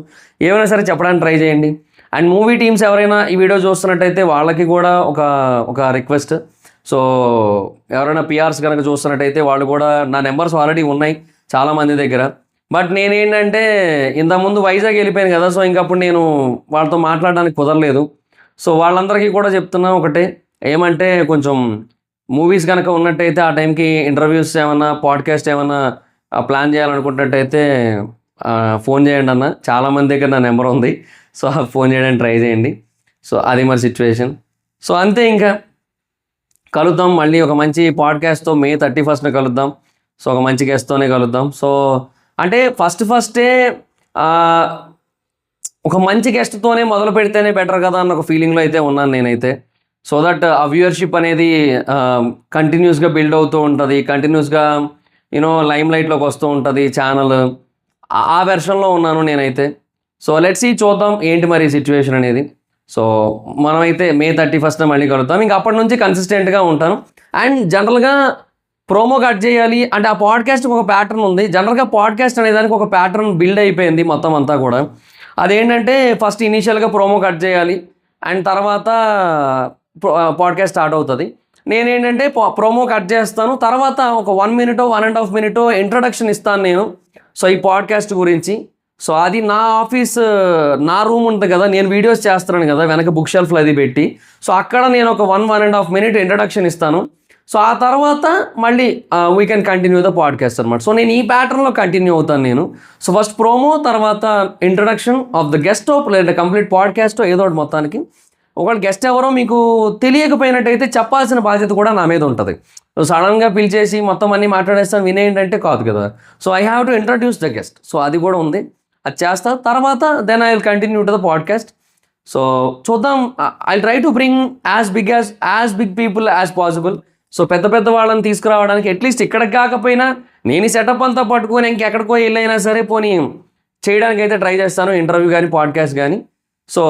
ఏమైనా సరే చెప్పడానికి ట్రై చేయండి. అండ్ మూవీ టీమ్స్ ఎవరైనా ఈ వీడియో చూస్తున్నట్టయితే వాళ్ళకి కూడా ఒక రిక్వెస్ట్. సో ఎవరైనా పిఆర్స్ కనుక చూస్తున్నట్టయితే వాళ్ళు కూడా, నా నెంబర్స్ ఆల్రెడీ ఉన్నాయి చాలామంది దగ్గర. బట్ నేనేంటంటే ఇంతకుముందు వైజాగ్ వెళ్ళిపోయాను కదా, సో ఇంకప్పుడు నేను వాళ్ళతో మాట్లాడడానికి కుదరలేదు. సో వాళ్ళందరికీ కూడా చెప్తున్నా ఒకటే, ఏమంటే కొంచెం మూవీస్ కనుక ఉన్నట్టయితే ఆ టైంకి ఇంటర్వ్యూస్ ఏమన్నా పాడ్కాస్ట్ ఏమన్నా ప్లాన్ చేయాలనుకుంటున్నట్టయితే ఫోన్ చేయండి అన్న. చాలామంది దగ్గర నా నెంబర్ ఉంది, సో ఫోన్ చేయడానికి ట్రై చేయండి. సో అది మరి సిచ్యువేషన్. సో అంతే, ఇంకా కలుద్దాం మళ్ళీ ఒక మంచి పాడ్కాస్ట్తో. May 31st కలుద్దాం. సో ఒక మంచి గెస్ట్తోనే కలుద్దాం. సో అంటే ఫస్టే ఒక మంచి గెస్ట్తోనే మొదలు పెడితేనే బెటర్ కదా అన్న ఒక ఫీలింగ్లో అయితే ఉన్నాను నేనైతే. సో దట్ ఆ వ్యూయర్షిప్ అనేది కంటిన్యూస్గా బిల్డ్ అవుతూ ఉంటుంది, కంటిన్యూస్గా లైమ్ లైట్లోకి వస్తూ ఉంటుంది ఛానల్, ఆ వెర్షన్లో ఉన్నాను నేనైతే. సో లెట్స్ సీ, చూద్దాం ఏంటి మరి సిచ్యువేషన్ అనేది. సో మనమైతే May 31st మళ్ళీ కలుద్దాం. ఇంకా అప్పటి నుంచి కన్సిస్టెంట్గా ఉంటాను. అండ్ జనరల్గా ప్రోమో కట్ చేయాలి అంటే ఆ పాడ్కాస్ట్కి ఒక ప్యాటర్న్ ఉంది. జనరల్గా పాడ్కాస్ట్ అనేదానికి ఒక ప్యాటర్న్ బిల్డ్ అయిపోయింది మొత్తం అంతా కూడా. అదేంటంటే ఫస్ట్ ఇనీషియల్గా ప్రోమో కట్ చేయాలి అండ్ తర్వాత పాడ్కాస్ట్ స్టార్ట్ అవుతుంది. నేనేంటంటే ప్రోమో కట్ చేస్తాను, తర్వాత ఒక 1 minute 1.5 minute ఇంట్రడక్షన్ ఇస్తాను నేను. సో ఈ పాడ్కాస్ట్ గురించి. సో అది నా ఆఫీస్, నా రూమ్ ఉంటుంది కదా, నేను వీడియోస్ చేస్తున్నాను కదా వెనక బుక్ షెల్ఫ్లో అది పెట్టి. సో అక్కడ నేను ఒక 1.5 minute ఇంట్రడక్షన్ ఇస్తాను. సో ఆ తర్వాత మళ్ళీ we can continue the podcast అనమాట. సో నేను ఈ ప్యాటర్న్లో కంటిన్యూ అవుతాను నేను. సో ఫస్ట్ ప్రోమో, తర్వాత ఇంట్రడక్షన్ ఆఫ్ ద గెస్ట్ లేదా కంప్లీట్ పాడ్కాస్ట్ ఏదో ఒకటి మొత్తానికి. ఒకవేళ గెస్ట్ ఎవరో మీకు తెలియకపోయినట్టయితే చెప్పాల్సిన బాధ్యత కూడా నా మీద ఉంటుంది. సో సడన్గా పిలిచేసి మొత్తం అన్నీ మాట్లాడేస్తాను వినేయంటే కాదు కదా. So I have to introduce the guest. So అది కూడా ఉంది, అది చేస్తా. తర్వాత then I will continue to the podcast. So చూద్దాం, I try to bring as big people as possible. So పెద్ద వాళ్ళని తీసుకురావడానికి అట్లీస్ట్ ఇక్కడికి కాకపోయినా నేను ఈ సెటప్ అంతా పట్టుకొని ఇంకెక్కడికో వెళ్ళైనా సరే పోనీ చేయడానికి అయితే ట్రై చేస్తాను, ఇంటర్వ్యూ కానీ పాడ్కాస్ట్ కానీ. So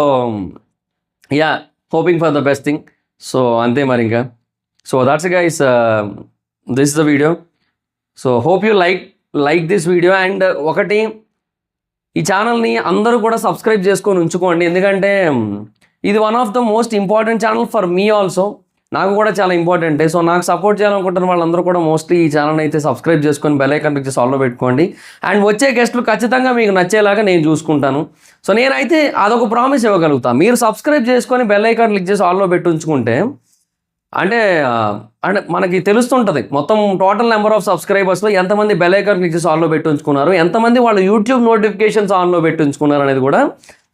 yeah, hoping for the best thing. So అంతే మరి ఇంకా. So that's guys, this the video. So hope you like this video. And ఒకటి, ఈ ఛానల్ని అందరూ కూడా సబ్స్క్రైబ్ చేసుకొని ఉంచుకోండి, ఎందుకంటే ఇది one of the most important channel for me also. నాకు కూడా చాలా ఇంపార్టెంటే. సో నాకు సపోర్ట్ చేయాలనుకుంటున్న వాళ్ళందరూ కూడా మోస్ట్లీ ఈ ఛానల్ అయితే సబ్స్క్రైబ్ చేసుకొని బెల్ ఐకాన్ క్లిక్ చేసి ఆల్లో పెట్టుకోండి. అండ్ వచ్చే గెస్టులు ఖచ్చితంగా మీకు నచ్చేలాగా నేను చూసుకుంటాను. సో నేనైతే అదొక ప్రామిస్ ఇవ్వగలుగుతాను, మీరు సబ్స్క్రైబ్ చేసుకొని బెల్ ఐకాన్ క్లిక్ చేసి ఆల్లో పెట్టి ఉంచుకుంటే అంటే మనకి తెలుస్తుంటుంది మొత్తం టోటల్ నెంబర్ ఆఫ్ సబ్స్క్రైబర్స్లో ఎంతమంది బెల్ ఐకాన్ క్లిక్ చేసి ఆన్లో పెట్టి ఉంచుకున్నారు, ఎంతమంది వాళ్ళు యూట్యూబ్ నోటిఫికేషన్స్ ఆన్లో పెట్టి ఉంచుకున్నారు అనేది కూడా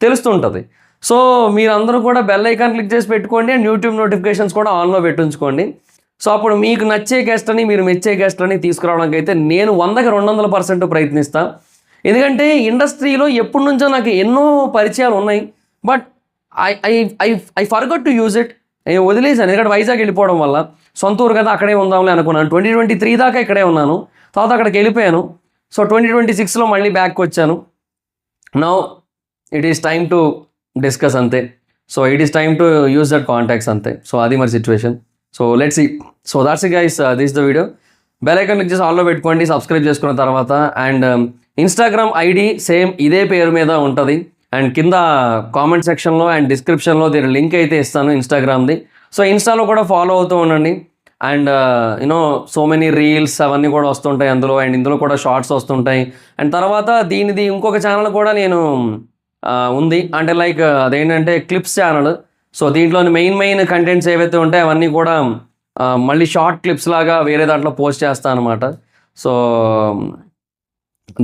తెలుస్తుంటుంది. సో మీరందరూ కూడా బెల్ ఐకాన్ క్లిక్ చేసి పెట్టుకోండి అండ్ యూట్యూబ్ నోటిఫికేషన్స్ కూడా ఆన్లో పెట్టి ఉంచుకోండి. సో అప్పుడు మీకు నచ్చే గెస్ట్ అని, మీరు మెచ్చే గెస్ట్ అని తీసుకురావడానికి అయితే నేను 100కి 200% ప్రయత్నిస్తాను. ఎందుకంటే ఇండస్ట్రీలో ఎప్పటి నుంచో నాకు ఎన్నో పరిచయాలు ఉన్నాయి, but I forgot to use it. నేను వదిలేసాను, ఎందుకంటే వైజాగ్ వెళ్ళిపోవడం వల్ల. సొంత ఊరు కదా, అక్కడే ఉందాంలే అనుకున్నాను. 2023 దాకా ఇక్కడే ఉన్నాను, తర్వాత అక్కడికి వెళ్ళిపోయాను. సో 2026లో మళ్ళీ బ్యాక్ వచ్చాను. Now it is time to discuss అంతే. So it is time to use that contacts అంతే. సో అది మరి situation. So let's see. So that's it guys, this the video. Bell icon click చేసి ఆల్లో పెట్టుకోండి సబ్స్క్రైబ్ చేసుకున్న తర్వాత. అండ్ ఇన్స్టాగ్రామ్ ఐడి సేమ్ ఇదే పేరు మీద ఉంటుంది. అండ్ కింద కామెంట్ సెక్షన్లో అండ్ డిస్క్రిప్షన్లో దీని లింక్ అయితే ఇస్తాను ఇన్స్టాగ్రామ్ది. సో ఇన్స్టాలో కూడా ఫాలో అవుతూ ఉండండి. అండ్ సో మెనీ రీల్స్ అవన్నీ కూడా వస్తుంటాయి అందులో. అండ్ ఇందులో కూడా షార్ట్స్ వస్తుంటాయి. అండ్ తర్వాత దీనిది ఇంకొక ఛానల్ కూడా నేను ఉంది, అంటే లైక్ అదేంటంటే క్లిప్స్ ఛానల్. సో దీంట్లోని మెయిన్ కంటెంట్స్ ఏవైతే ఉంటాయో అవన్నీ కూడా మళ్ళీ షార్ట్ క్లిప్స్ లాగా వేరే దాంట్లో పోస్ట్ చేస్తాను అనమాట. So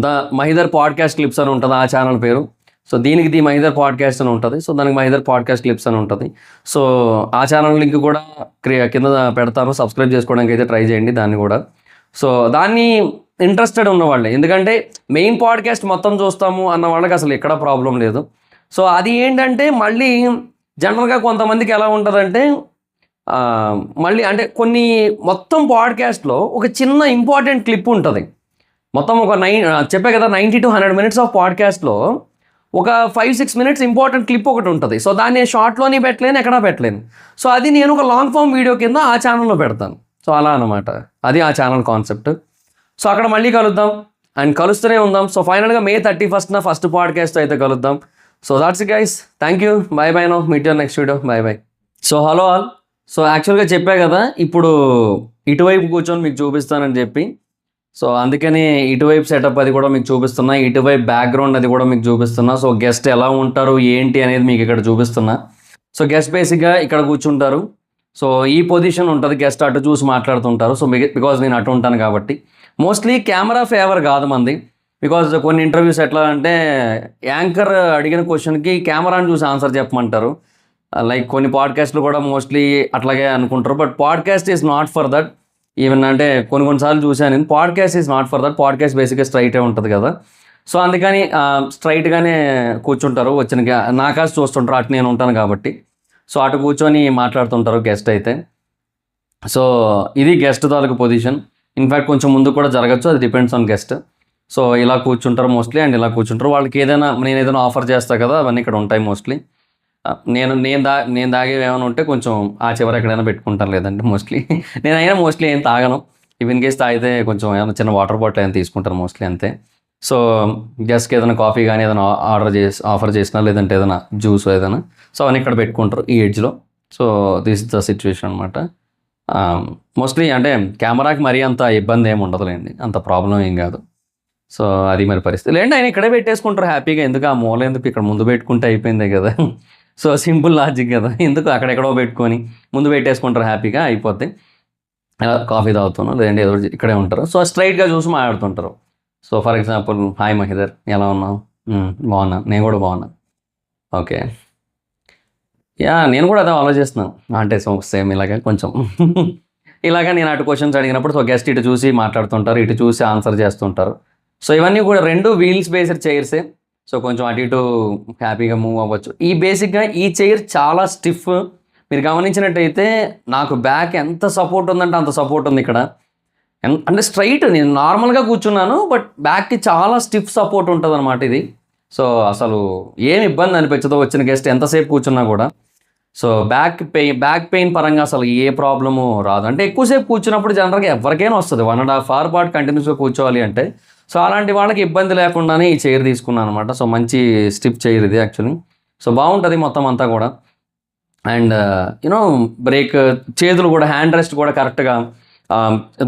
the Mahidhar podcast clips అని ఉంటుంది ఆ ఛానల్ పేరు. సో దీనికి ది మహిదర్ పాడ్కాస్ట్ అని ఉంటుంది. సో దానికి మహిదర్ పాడ్కాస్ట్ క్లిప్స్ అని ఉంటుంది. సో ఆ ఛానల్ లింక్ కూడా కింద పెడతాను, సబ్స్క్రైబ్ చేసుకోవడానికి అయితే ట్రై చేయండి దాన్ని కూడా. సో దాన్ని ఇంట్రెస్టెడ్ ఉన్నవాళ్ళే, ఎందుకంటే మెయిన్ పాడ్కాస్ట్ మొత్తం చూస్తాము అన్న వాళ్ళకి అసలు ఎక్కడ ప్రాబ్లం లేదు. సో అది ఏంటంటే మళ్ళీ జనరల్గా కొంతమందికి ఎలా ఉంటుందంటే మళ్ళీ అంటే కొన్ని మొత్తం పాడ్కాస్ట్లో ఒక చిన్న ఇంపార్టెంట్ క్లిప్ ఉంటుంది. మొత్తం ఒక చెప్పే కదా 90 to 100 minutes ఆఫ్ పాడ్కాస్ట్లో ఒక 5-6 minutes ఇంపార్టెంట్ క్లిప్ ఒకటి ఉంటుంది. సో దాన్ని షార్ట్లోని పెట్టలేను, ఎక్కడా పెట్టలేను. సో అది నేను ఒక లాంగ్ ఫామ్ వీడియో కింద ఆ ఛానల్లో పెడతాను. సో అలా అనమాట, అది ఆ ఛానల్ కాన్సెప్ట్. సో అక్కడ మళ్ళీ కలుద్దాం అండ్ కలుస్తూనే ఉందాం. సో ఫైనల్గా May 31st ఫస్ట్ పాడ్కాస్ట్ అయితే కలుద్దాం. So that's it guys, thank you, bye bye. No meet your next video, bye bye. So hello all. So యాక్చువల్గా చెప్పా కదా ఇప్పుడు ఇటువైపు కూర్చొని మీకు చూపిస్తానని చెప్పి. సో అందుకని ఇటువైపు సెటప్ అది కూడా మీకు చూపిస్తున్నా, ఇటువైపు బ్యాక్గ్రౌండ్ అది కూడా మీకు చూపిస్తున్నా. సో గెస్ట్ ఎలా ఉంటారు ఏంటి అనేది మీకు ఇక్కడ చూపిస్తున్నా. సో గెస్ట్ బేసిక్గా ఇక్కడ కూర్చుంటారు. సో ఈ పొజిషన్ ఉంటుంది, గెస్ట్ అటు చూసి మాట్లాడుతుంటారు. సో బికాజ్ నేను అటు ఉంటాను కాబట్టి మోస్ట్లీ కెమెరా ఫేవర్ కాదు మంది. బికాజ్ కొన్ని ఇంటర్వ్యూస్ ఎట్లా అంటే యాంకర్ అడిగిన క్వశ్చన్కి కెమెరాని చూసి ఆన్సర్ చెప్పమంటారు. లైక్ కొన్ని పాడ్కాస్ట్లు కూడా మోస్ట్లీ అట్లాగే అనుకుంటారు. But podcast is not for that. Even అంటే కొన్నిసార్లు చూశాను నేను, podcast is not for that. Podcast బేసిక్గా స్ట్రైటే ఉంటుంది కదా. సో అందుకని స్ట్రైట్గానే కూర్చుంటారు, వచ్చిన నాకాసి చూస్తుంటారు, అటు నేను ఉంటాను కాబట్టి. సో అటు కూర్చొని మాట్లాడుతుంటారు గెస్ట్ అయితే. సో ఇది గెస్ట్ తాలూకు పొజిషన్. ఇన్ఫ్యాక్ట్ కొంచెం ముందు కూడా జరగచ్చు, అది డిపెండ్స్ ఆన్ గెస్ట్. సో ఇలా కూర్చుంటారు మోస్ట్లీ, అండ్ ఇలా కూర్చుంటారు. వాళ్ళకి నేను ఏదైనా ఆఫర్ చేస్తా కదా, అవన్నీ ఇక్కడ ఉంటాయి మోస్ట్లీ. నేను తాగేవి ఏమైనా ఉంటే కొంచెం ఆ చివర ఎక్కడైనా పెట్టుకుంటాను, లేదంటే మోస్ట్లీ నేనైనా మోస్ట్లీ ఏం తాగను. ఇన్ కేస్ తాగితే కొంచెం ఏమైనా చిన్న వాటర్ బాటిల్ అయినా తీసుకుంటాను మోస్ట్లీ, అంతే. సో గెస్ట్కి ఏదైనా కాఫీ కానీ ఏదైనా ఆఫర్ చేసినా, లేదంటే ఏదైనా జ్యూస్ ఏదైనా, సో అవన్నీ ఇక్కడ పెట్టుకుంటారు ఈ ఎడ్జ్లో. So this is the situation అనమాట. మోస్ట్లీ అంటే కెమెరాకి మరీ అంత ఇబ్బంది ఏమి ఉండదులేండి, అంత ప్రాబ్లం ఏం కాదు. సో అది మరి పరిస్థితి లేండి. ఆయన ఇక్కడే పెట్టేసుకుంటారు హ్యాపీగా, ఎందుకు ఆ మూల ఎందుకు, ఇక్కడ ముందు పెట్టుకుంటే అయిపోయిందే కదా. సో సింపుల్ లాజిక్ కదా, ఎందుకు అక్కడెక్కడో పెట్టుకొని ముందు పెట్టేసుకుంటారు, హ్యాపీగా అయిపోద్ది. కాఫీ తాగుతున్నాం, లేదంటే ఏదో ఇక్కడే ఉంటారు. సో స్ట్రైట్గా చూసి మాట్లాడుతుంటారు. So for example, hi Mahidhar, ఎలా ఉన్నావు? బాగున్నా, నేను కూడా బాగున్నా. ఓకే, నేను కూడా అదే ఆలోచిస్తున్నాను, అంటే సేమ్ ఇలాగే కొంచెం ఇలాగా నేను అటు క్వశ్చన్స్ అడిగినప్పుడు సో గెస్ట్ ఇటు చూసి మాట్లాడుతుంటారు, ఇటు చూసి ఆన్సర్ చేస్తుంటారు. సో ఇవన్నీ కూడా 2 వీల్స్ బేస్డ్ చైర్సే. సో కొంచెం అటు ఇటు హ్యాపీగా మూవ్ అవ్వచ్చు. బేసిక్గా ఈ చైర్ చాలా స్టిఫ్. మీరు గమనించినట్టయితే నాకు బ్యాక్ ఎంత సపోర్ట్ ఉందంటే అంత సపోర్ట్ ఉంది ఇక్కడ. అంటే స్ట్రైట్ నేను నార్మల్గా కూర్చున్నాను, బట్ బ్యాక్కి చాలా స్టిఫ్ సపోర్ట్ ఉంటుంది అనమాట ఇది. సో అసలు ఏం ఇబ్బంది అనిపించదు వచ్చిన గెస్ట్ ఎంతసేపు కూర్చున్నా కూడా. సో బ్యాక్ పెయిన్ పరంగా అసలు ఏ ప్రాబ్లము రాదు. అంటే ఎక్కువసేపు కూర్చున్నప్పుడు జనరల్గా ఎవరికైనా వస్తుంది, 1.5 hour పాటు కంటిన్యూస్గా కూర్చోవాలి అంటే. సో అలాంటి వాళ్ళకి ఇబ్బంది లేకుండానే ఈ చైర్ తీసుకున్నాను అనమాట. సో మంచి స్టిప్ చైర్ ఇది యాక్చువల్లీ. సో బాగుంటుంది మొత్తం అంతా కూడా. అండ్ యూనో బ్రేక్ చేతులు కూడా, హ్యాండ్ రెస్ట్ కూడా కరెక్ట్గా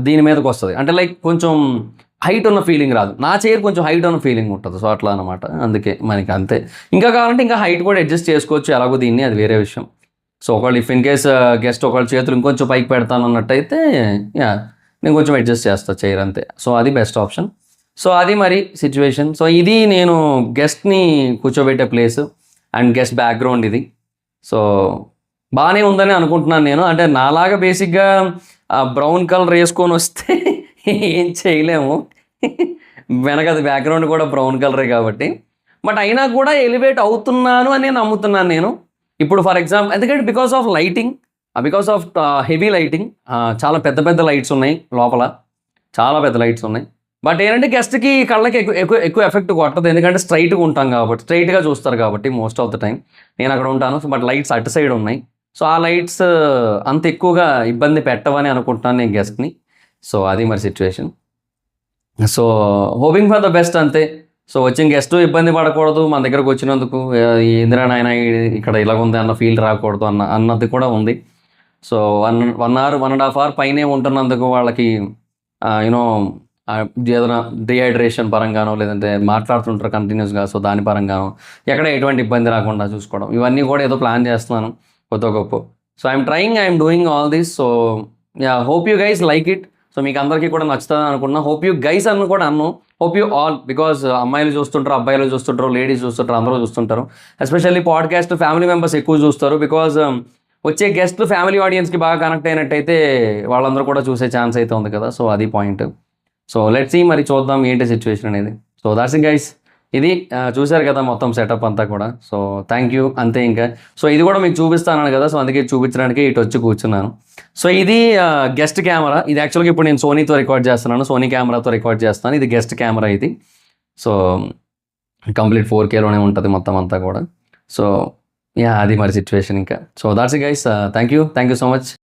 దీని మీదకి వస్తుంది. అంటే లైక్ కొంచెం హైట్ ఉన్న ఫీలింగ్ రాదు. నా చైర్ కొంచెం హైట్ ఉన్న ఫీలింగ్ ఉంటుంది. సో అట్లా అనమాట, అందుకే మనకి అంతే. ఇంకా కావాలంటే ఇంకా హైట్ కూడా అడ్జస్ట్ చేసుకోవచ్చు ఎలాగో దీన్ని, అది వేరే విషయం. సో ఒకళ్ళు ఇఫ్ ఇన్ కేస్ గెస్ట్ ఒకళ్ళ చేతులు ఇంకొంచెం పైకి పెడతాను అన్నట్టయితే నేను కొంచెం అడ్జస్ట్ చేస్తాను చైర్, అంతే. సో అది బెస్ట్ ఆప్షన్. సో అది మరి సిచ్యువేషన్. సో ఇది నేను గెస్ట్ని కూర్చోబెట్టే ప్లేస్ అండ్ గెస్ట్ బ్యాక్గ్రౌండ్ ఇది. సో బాగానే ఉందని అనుకుంటున్నాను నేను. అంటే నాలాగా బేసిక్గా బ్రౌన్ కలర్ వేసుకొని వస్తే ఏం చేయలేము, వెనకది బ్యాక్గ్రౌండ్ కూడా బ్రౌన్ కలరే కాబట్టి. బట్ అయినా కూడా ఎలివేట్ అవుతున్నాను అని నమ్ముతున్నాను నేను ఇప్పుడు. ఫర్ ఎగ్జాంపుల్ ఎందుకంటే because of lighting, because of heavy lighting, చాలా పెద్ద పెద్ద లైట్స్ ఉన్నాయి లోపల, చాలా పెద్ద లైట్స్ ఉన్నాయి. బట్ ఏంటంటే గెస్ట్కి కళ్ళకి ఎక్కువ ఎఫెక్ట్ కొట్టదు, ఎందుకంటే స్ట్రైట్గా ఉంటాం కాబట్టి, స్ట్రైట్గా చూస్తారు కాబట్టి మోస్ట్ ఆఫ్ ద టైం. నేను అక్కడ ఉంటాను, బట్ లైట్స్ అటు సైడ్ ఉన్నాయి. సో ఆ లైట్స్ అంత ఎక్కువగా ఇబ్బంది పెట్టవని అనుకుంటున్నాను నేను గెస్ట్ని. సో అది మరి situation. So hoping for the best, అంతే. సో వచ్చిన గెస్ట్ ఇబ్బంది పడకూడదు, మన దగ్గరకు వచ్చినందుకు ఇందిరా నాయన ఇక్కడ ఇలాగుంది అన్న ఫీల్ రాకూడదు అన్నది కూడా ఉంది. సో 1 hour 1.5 hour పైనే ఉంటున్నందుకు వాళ్ళకి యూనో ఏదైనా డిహైడ్రేషన్ పరంగానో, లేదంటే మాట్లాడుతుంటారు కంటిన్యూస్గా, సో దాని పరంగానో ఎక్కడ ఎటువంటి ఇబ్బంది రాకుండా చూసుకోవడం, ఇవన్నీ కూడా ఏదో ప్లాన్ చేస్తున్నాను కొత్త గొప్ప. So I'm doing all this. So hope you guys like it. So మీకు అందరికీ కూడా నచ్చుతుంది అనుకున్నా. హోప్ యూ గైస్ అని కూడా హోప్ యూ ఆల్, బికాజ్ అమ్మాయిలు చూస్తుంటారు, అబ్బాయిలు చూస్తుంటారు, లేడీస్ చూస్తుంటారు, అందరూ చూస్తుంటారు. ఎస్పెషల్లీ పాడ్కాస్ట్ ఫ్యామిలీ మెంబర్స్ ఎక్కువ చూస్తారు, బికాజ్ వచ్చే గెస్ట్లు ఫ్యామిలీ ఆడియన్స్కి బాగా కనెక్ట్ అయినట్టయితే వాళ్ళందరూ కూడా చూసే ఛాన్స్ అయితే ఉంది కదా. సో అది పాయింట్. సో లెట్స్ సీ, మరి చూద్దాం ఏంటి సిచ్యువేషన్ అనేది. So that's it guys. ఇది చూశారు కదా మొత్తం సెటప్ అంతా కూడా. సో థ్యాంక్ యూ, అంతే ఇంకా. సో ఇది కూడా మీకు చూపిస్తాను కదా, సో అందుకే చూపించడానికి ఇటు వచ్చి కూర్చున్నాను. సో ఇది గెస్ట్ కెమెరా. ఇది యాక్చువల్గా ఇప్పుడు నేను సోనీతో రికార్డ్ చేస్తున్నాను, సోనీ కెమెరాతో రికార్డ్ చేస్తాను. ఇది గెస్ట్ కెమెరా ఇది. సో కంప్లీట్ 4Kలోనే ఉంటుంది మొత్తం అంతా కూడా. సో అది మరి సిచ్యువేషన్ ఇంకా. So that's it guys. Thank you so much.